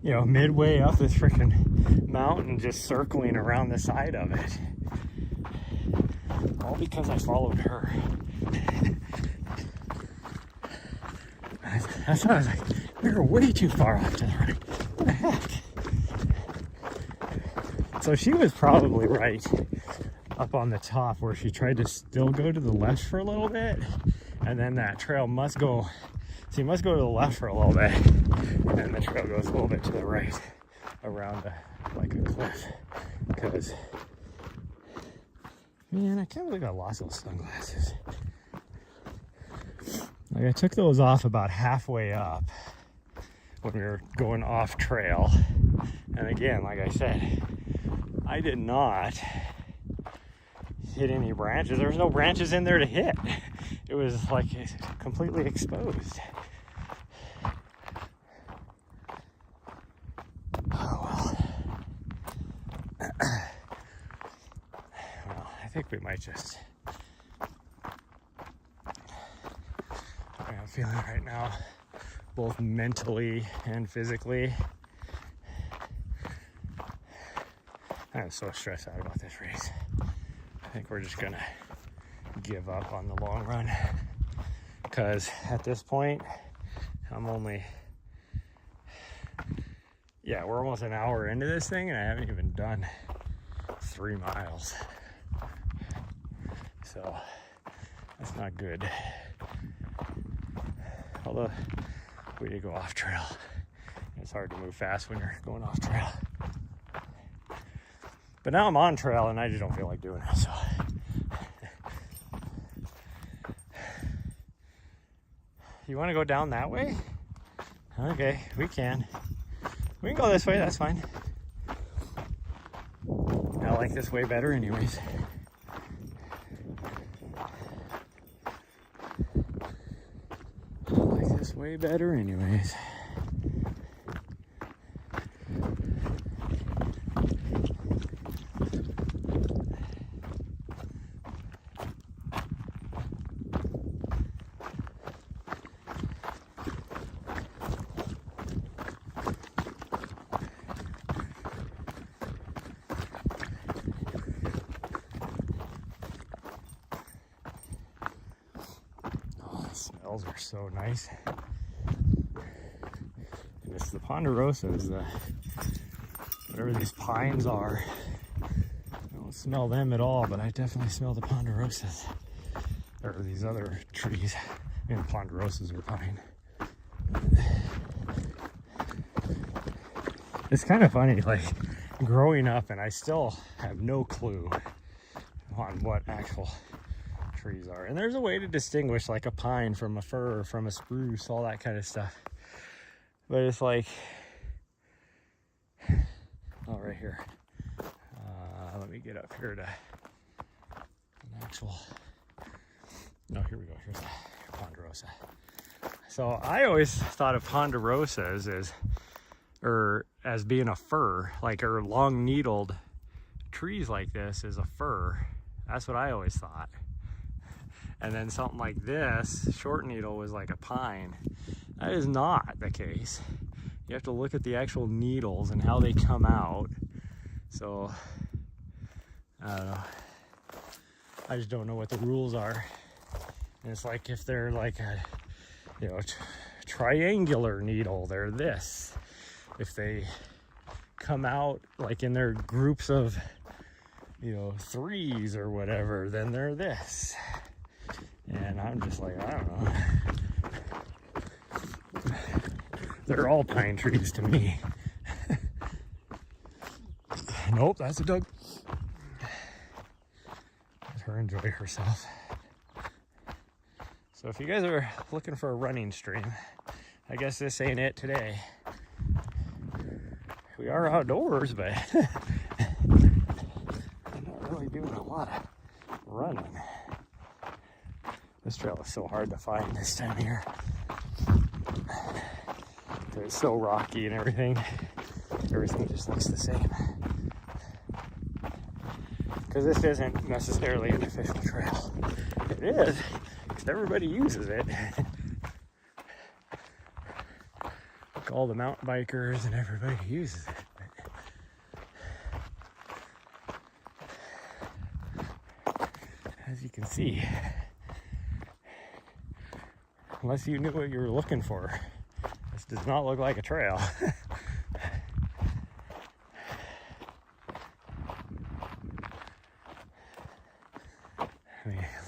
you know, midway up this freaking mountain, just circling around the side of it. All because I followed her. That's why I was like, we were way too far off to the right. What the heck? So she was probably right up on the top where she tried to still go to the left for a little bit, and then that trail must go, so you must go to the left for a little bit, and then the trail goes a little bit to the right around like a cliff. Because, man, I can't believe I lost those sunglasses. Like, I took those off about halfway up when we were going off trail. And again, like I said, I did not hit any branches. There was no branches in there to hit. It was like completely exposed. Oh well. Well, I think we might just, I'm feeling right now, both mentally and physically. I'm so stressed out about this race. I think we're just gonna give up on the long run, because at this point I'm only, we're almost an hour into this thing and I haven't even done 3 miles, so that's not good. Although we did go off trail. It's hard to move fast when you're going off trail. But now I'm on trail and I just don't feel like doing it, so. You want to go down that way? Okay, we can. We can go this way, that's fine. I like this way better anyways. I like this way better anyways. Smells are so nice. And it's the ponderosas, whatever these pines are. I don't smell them at all, but I definitely smell the ponderosas. Or these other trees. And ponderosas are pine. It's kind of funny, like growing up, and I still have no clue on what actual trees are. And there's a way to distinguish like a pine from a fir, from a spruce, all that kind of stuff. But it's like, oh, right here. Let me get up here to an actual, no, here we go. Here's the ponderosa. So I always thought of ponderosas as being a fir, like, or long needled trees like this is a fir. That's what I always thought. And then something like this, short needle, was like a pine. That is not the case. You have to look at the actual needles and how they come out. So, I don't know. I just don't know what the rules are. And it's like if they're like a, triangular needle, they're this. If they come out like in their groups of, 3s or whatever, then they're this. And I'm just like, I don't know. They're all pine trees to me. Nope, that's a dog. Let her enjoy herself. So if you guys are looking for a running stream, I guess this ain't it today. We are outdoors, but I'm not really doing a lot of running. This trail is so hard to find this time of year. It's so rocky and everything. Everything just looks the same. Because this isn't necessarily an official trail. It is, because everybody uses it. Like all the mountain bikers and everybody uses it. As you can see, unless you knew what you were looking for, this does not look like a trail.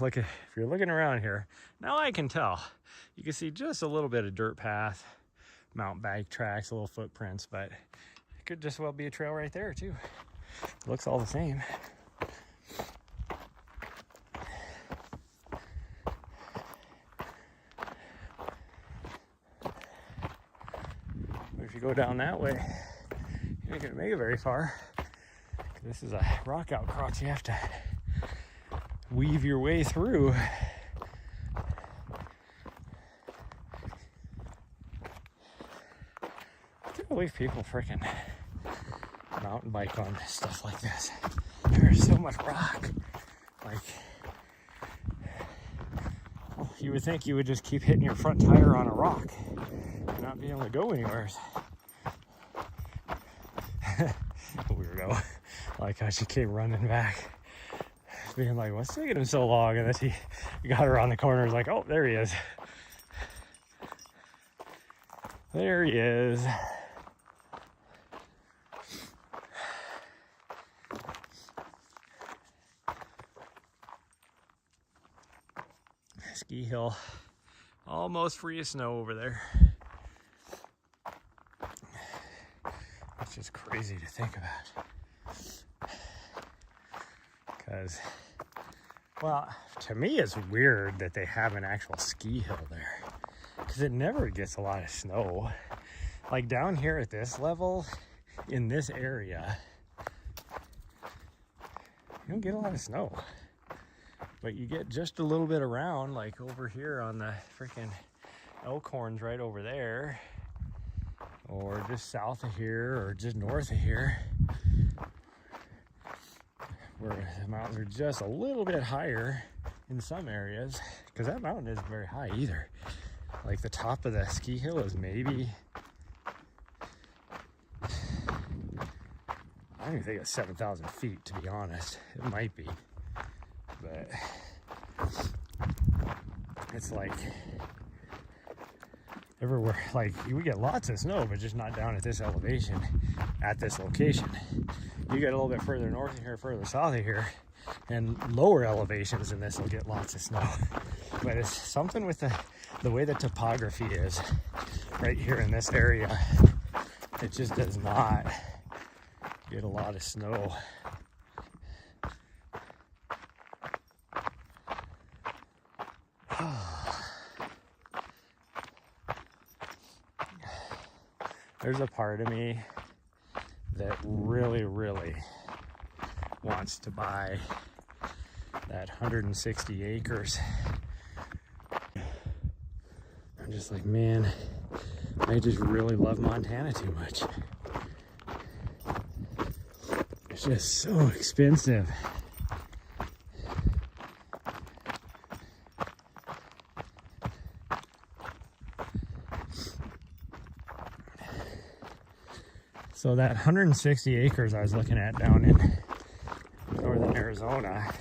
look at, if you're looking around here, now I can tell. You can see just a little bit of dirt path, mountain bike tracks, little footprints, but it could just well be a trail right there too. Looks all the same. But if you go down that way, you're not gonna make it very far. This is a rock outcrop you have to weave your way through. I can't believe people freaking mountain bike on stuff like this. There's so much rock. Like, well, you would think you would just keep hitting your front tire on a rock and not be able to go anywhere. Weirdo. Like how she came running back, being like, what's taking him so long? And then he got around the corner, was like, oh, there he is. There he is. Ski hill, almost free of snow over there. It's just crazy to think about. Because, well, to me it's weird that they have an actual ski hill there, because it never gets a lot of snow. Like down here at this level, in this area, you don't get a lot of snow, but you get just a little bit around, like over here on the freaking Elkhorns right over there, or just south of here, or just north of here, where the mountains are just a little bit higher in some areas, because that mountain isn't very high either. Like the top of the ski hill is maybe, I don't even think it's 7,000 feet, to be honest. It might be, but it's like everywhere, like we get lots of snow, but just not down at this elevation, at this location. You get a little bit further north of here, further south of here, and lower elevations than this will get lots of snow. But it's something with the way the topography is right here in this area. It just does not get a lot of snow. There's a part of me that really wants to buy that 160 acres. I'm just like, man, I just really love Montana too much. It's just so expensive. So that 160 acres I was looking at down in northern Arizona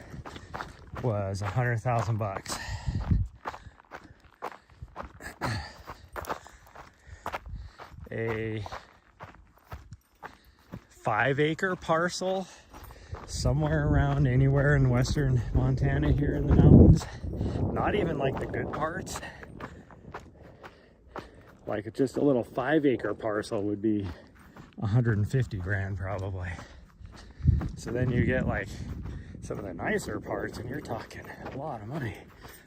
was $100,000. A 5-acre parcel somewhere around anywhere in western Montana here in the mountains, not even like the good parts, like just a little 5-acre parcel would be 150 grand probably. So then you get like some of the nicer parts and you're talking a lot of money.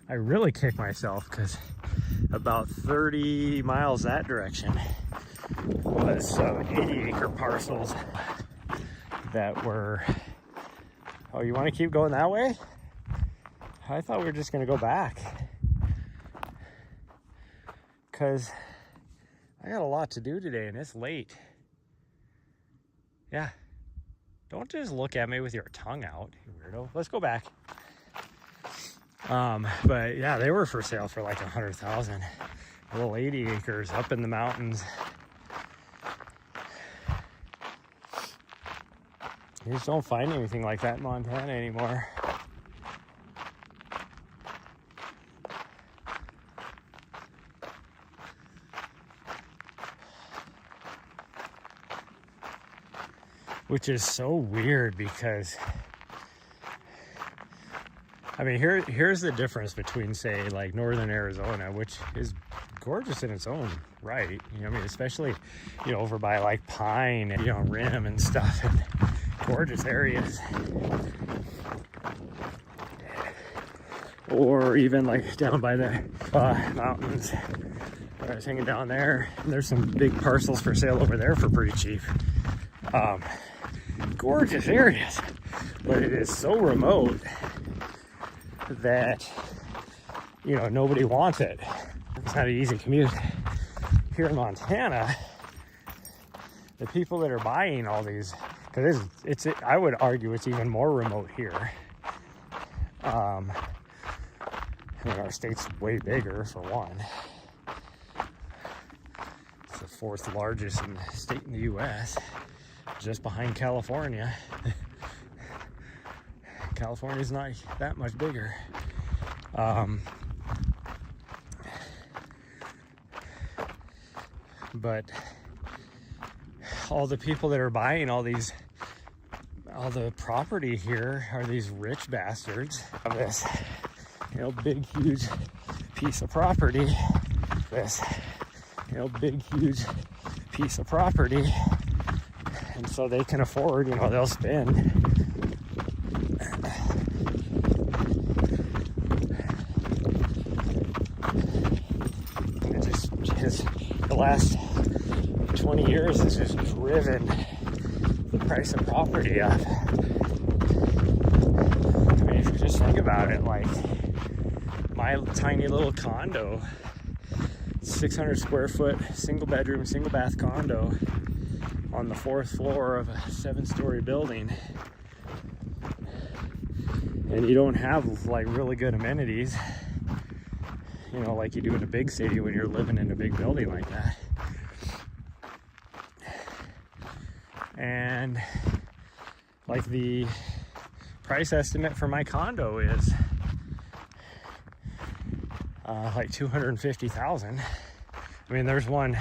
I really kicked myself because about 30 miles that direction was some 80-acre parcels that were, oh, you want to keep going that way? I thought we were just going to go back because I got a lot to do today and it's late. Yeah, don't just look at me with your tongue out, you weirdo. Let's go back. But yeah, they were for sale for like 100,000. A little 80 acres up in the mountains. You just don't find anything like that in Montana anymore. Which is so weird because I mean, here's the difference between, say, like northern Arizona, which is gorgeous in its own right. You know, I mean, especially, you know, over by like Pine and, you know, Rim and stuff, and gorgeous areas. Or even like down by the mountains. I was hanging down there, and there's some big parcels for sale over there for pretty cheap. Gorgeous areas, but it is so remote that, you know, nobody wants it. It's not an easy commute. Here in Montana, the people that are buying all these, because I would argue it's even more remote here. I mean, our state's way bigger, for one. It's the 4th largest state in the U.S., just behind California. California's not that much bigger. But all the people that are buying all the property here are these rich bastards of this, you know, big, huge piece of property. This, you know, big, huge piece of property. And so they can afford, you know, they'll spend the last 20 years has just driven the price of property up. I mean, if you just think about it, like my tiny little condo, 600 square foot, single bedroom, single bath condo on the 4th floor of a 7-story building, and you don't have like really good amenities, you know, like you do in a big city when you're living in a big building like that. And like the price estimate for my condo is like $250,000. I mean, there's one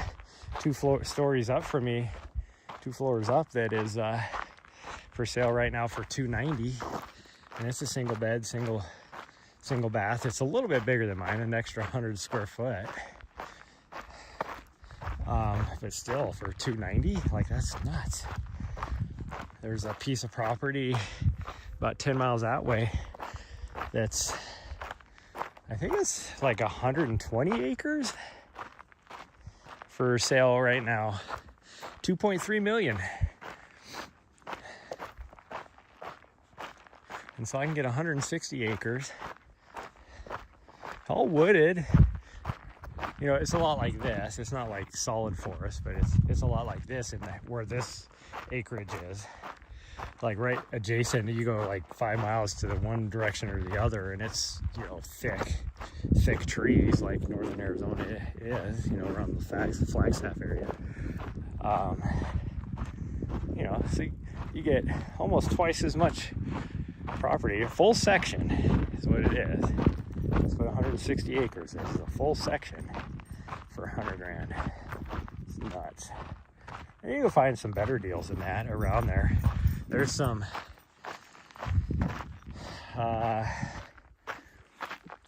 2 stories up for me, 2 floors up, that is for sale right now for $290, and it's a single bed, single bath. It's a little bit bigger than mine, an extra 100 square foot. But still, for $290, like, that's nuts. There's a piece of property about 10 miles that way that's, I think it's like 120 acres for sale right now. 2.3 million. And so I can get 160 acres, all wooded. You know, it's a lot like this. It's not like solid forest, but it's a lot like this in where this acreage is. Like right adjacent, you go like 5 miles to the one direction or the other, and it's, you know, thick trees like northern Arizona is, you know, around the Flagstaff area. You know, so you get almost twice as much property. A full section is what it is. It's what 160 acres is, a full section for $100,000. It's nuts. And you can find some better deals than that around there. There's some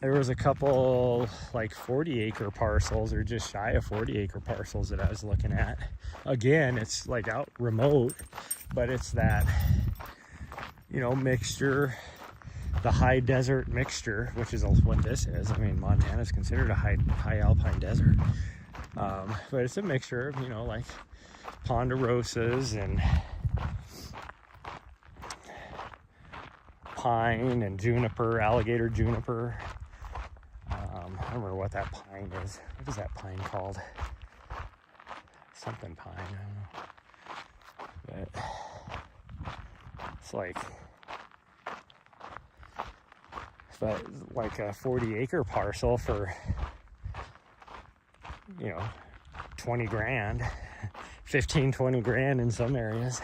there was a couple like 40-acre parcels, or just shy of 40-acre parcels, that I was looking at. Again, it's like out remote, but it's that, you know, mixture, the high desert mixture, which is what this is. I mean, Montana is considered a high alpine desert, but it's a mixture of, you know, like ponderosas and pine and juniper, alligator juniper. I don't remember what that pine is. What is that pine called? Something pine, I don't know. But it's like a 40-acre parcel for, you know, 20 grand, 15, 20 grand in some areas.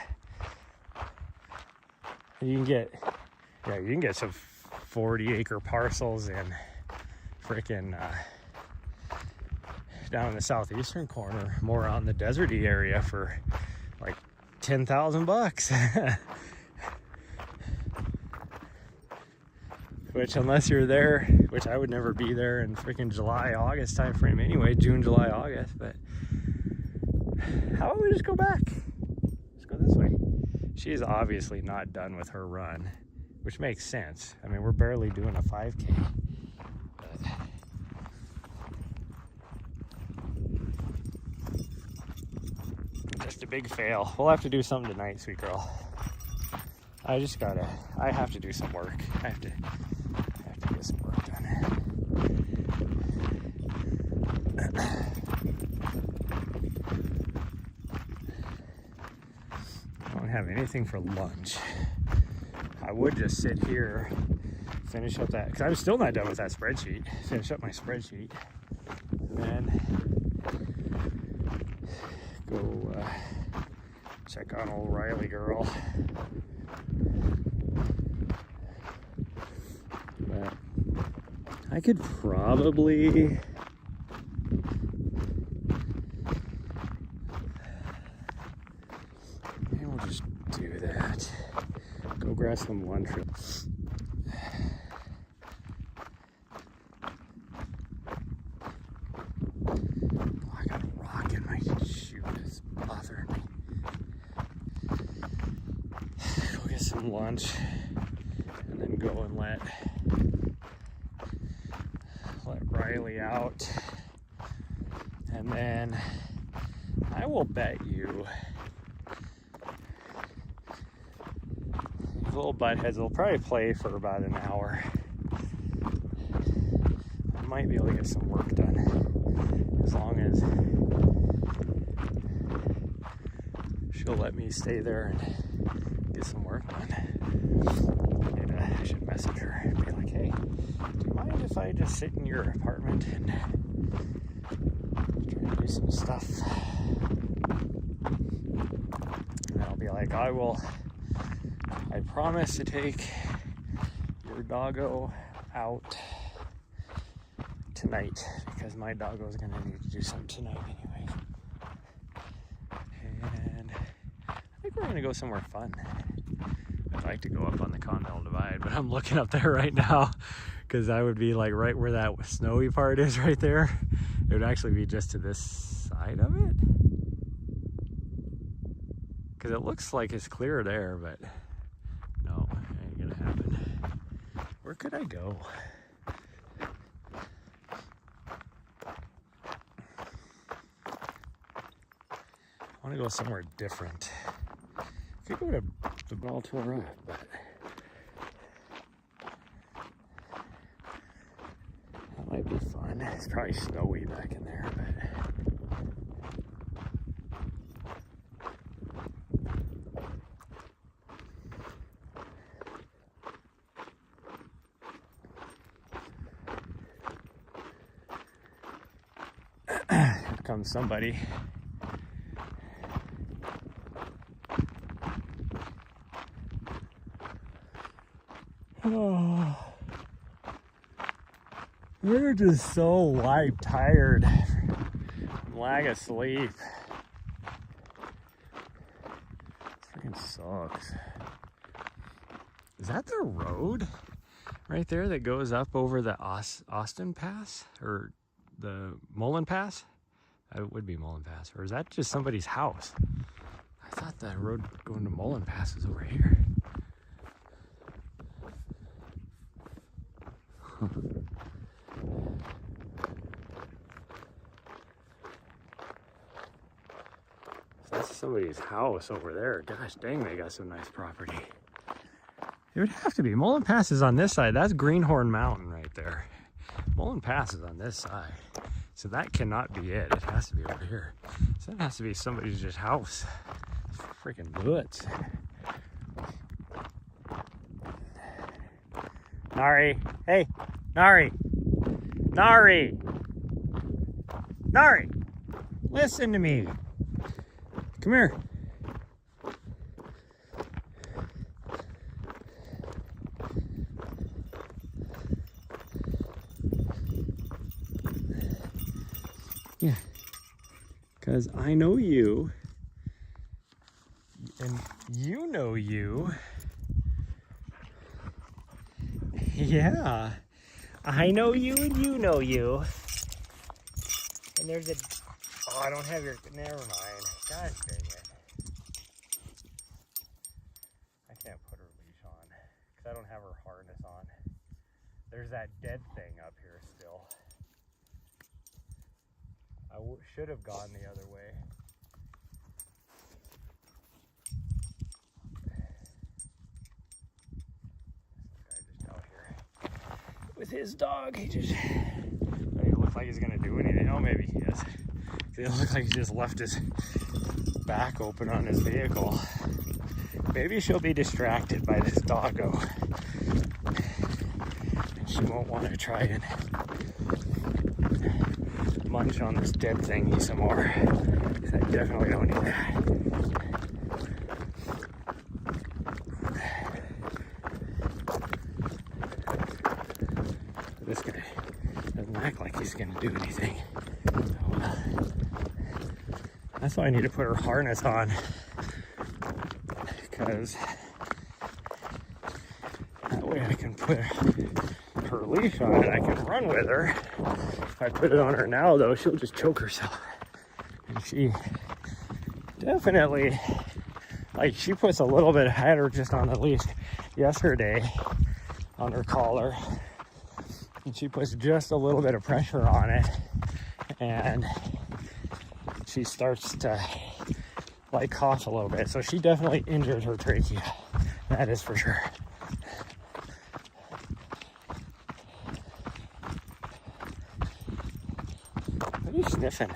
You can get some 40-acre parcels in frickin' down in the southeastern corner, more out in the deserty area, for like $10,000. which unless you're there, which I would never be there in freaking July, August time frame anyway, June, July, August, but how about we just go back? Let's go this way. She is obviously not done with her run, which makes sense. I mean, we're barely doing a 5K. But just a big fail. We'll have to do something tonight, sweet girl. I have to do some work. I have to get some work done. I don't have anything for lunch. I would just sit here, finish up that, because I'm still not done with that spreadsheet. Finish up my spreadsheet, and then go check on old Riley girl. But I could probably maybe we'll just do that. Go grab some lunch. I got a rock in my shoe that's bothering me. Go get some lunch and then go and let Riley out, and then I will bet you these little buttheads will probably play for about an hour. I might be able to get some work done as long as she'll let me stay there and get some work done. And I should message her and be like, hey, do you mind if I just sit in your apartment and try to do some stuff? And I'll be like, I promise to take your doggo out tonight, because my doggo is going to need to do something tonight anyway. And I think we're going to go somewhere fun. I'd like to go up on the Continental Divide, but I'm looking up there right now because that would be like right where that snowy part is right there. It would actually be just to this side of it, because it looks like it's clear there, but no, ain't gonna happen. Where could I go? I want to go somewhere different. I could go to the Baltimore, but that might be fun. It's probably snowy back in there, but here comes somebody. Oh, we're just so wiped, tired from lack of sleep. This freaking sucks. Is that the road right there that goes up over the Austin Pass, or the Mullen Pass? It would be Mullen Pass, or is that just somebody's house? I thought the road going to Mullen Pass was over here. That's somebody's house over there. Gosh dang, they got some nice property. It would have to be. Mullen Pass is on this side. That's Greenhorn Mountain right there. Mullen Pass is on this side. So that cannot be it. It has to be over here. So that has to be somebody's just house. It's freaking nuts. Nari. Hey, Nari. Nari. Nari. Listen to me. Come here. Yeah. Because I know you. And you know you. Yeah. I know you and you know you. And there's a... Oh, I don't have your... Never mind. Gosh dang it. I can't put her leash on because I don't have her harness on. There's that dead thing up here still. I should have gone the other way. This guy just out here with his dog. He just... It looks like he's gonna do anything. Oh, maybe he is. It looks like he just left his back open on his vehicle. Maybe she'll be distracted by this doggo. And she won't want to try and munch on this dead thingy some more. Because I definitely don't need that. This guy doesn't act like he's going to do anything. Oh, well. That's why I need to put her harness on. Because that way I can put her leash on and I can run with her. If I put it on her now, though, she'll just choke herself. And she definitely, like, she puts a little bit, I had her just on the leash yesterday on her collar. And she puts just a little bit of pressure on it. And she starts to, like, cough a little bit. So she definitely injured her trachea. That is for sure. What are you sniffing?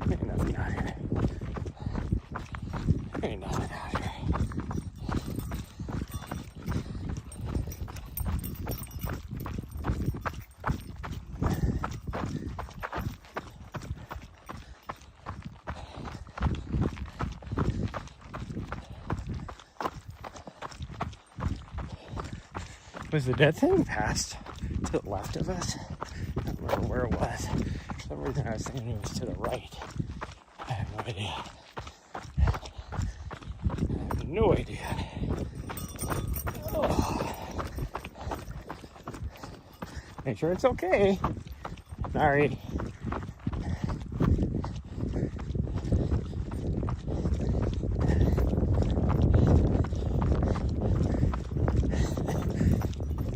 There ain't nothing out here. There ain't nothing out here. Was the dead thing passed to the left of us? I don't remember where it was. For some reason I was thinking it was to the right. I have no idea. I have no idea. Oh. Make sure it's okay. Sorry.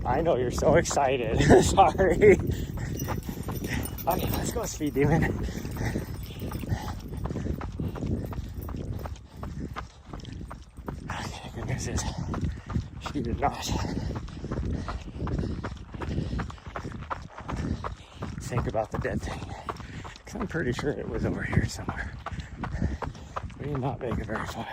I know you're so excited. Sorry. Okay, let's go, Speed Demon. Okay, good news is she did not think about the dead thing. Because I'm pretty sure it was over here somewhere. We did not make it very far.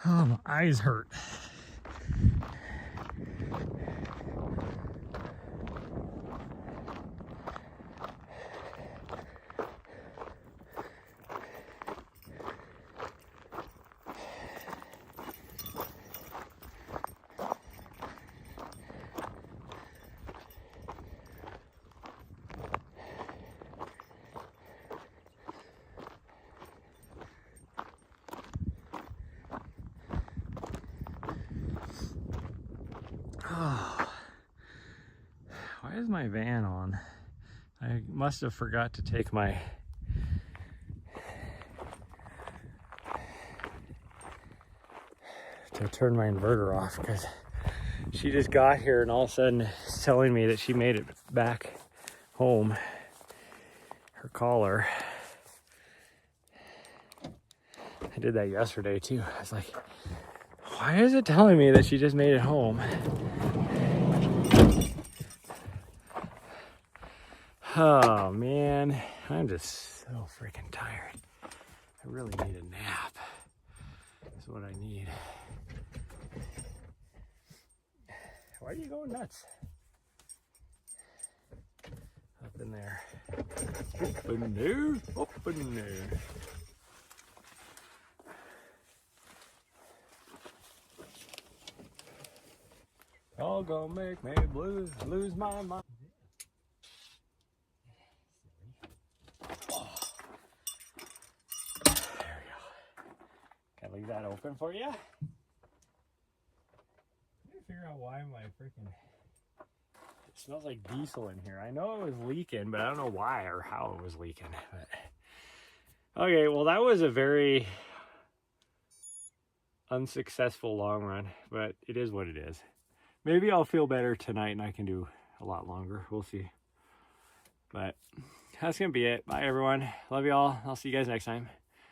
Oh, my eyes hurt. Oh, why is my van on? I must have forgot to take my turn my inverter off because she just got here and all of a sudden is telling me that she made it back home. Her collar. I did that yesterday too. I was like, why is it telling me that she just made it home? Oh man, I'm just so freaking tired. I really need a nap. That's what I need. Why are you going nuts? Up in there. Up in there. Up in there. All gonna make me lose my mind. There we go. Can I leave that open for you? I'm trying to figure out why my freaking... It smells like diesel in here. I know it was leaking, but I don't know why or how it was leaking. But... Okay, well that was a very unsuccessful long run, but it is what it is. Maybe I'll feel better tonight and I can do a lot longer. We'll see. But that's gonna be it. Bye everyone. Love y'all. I'll see you guys next time.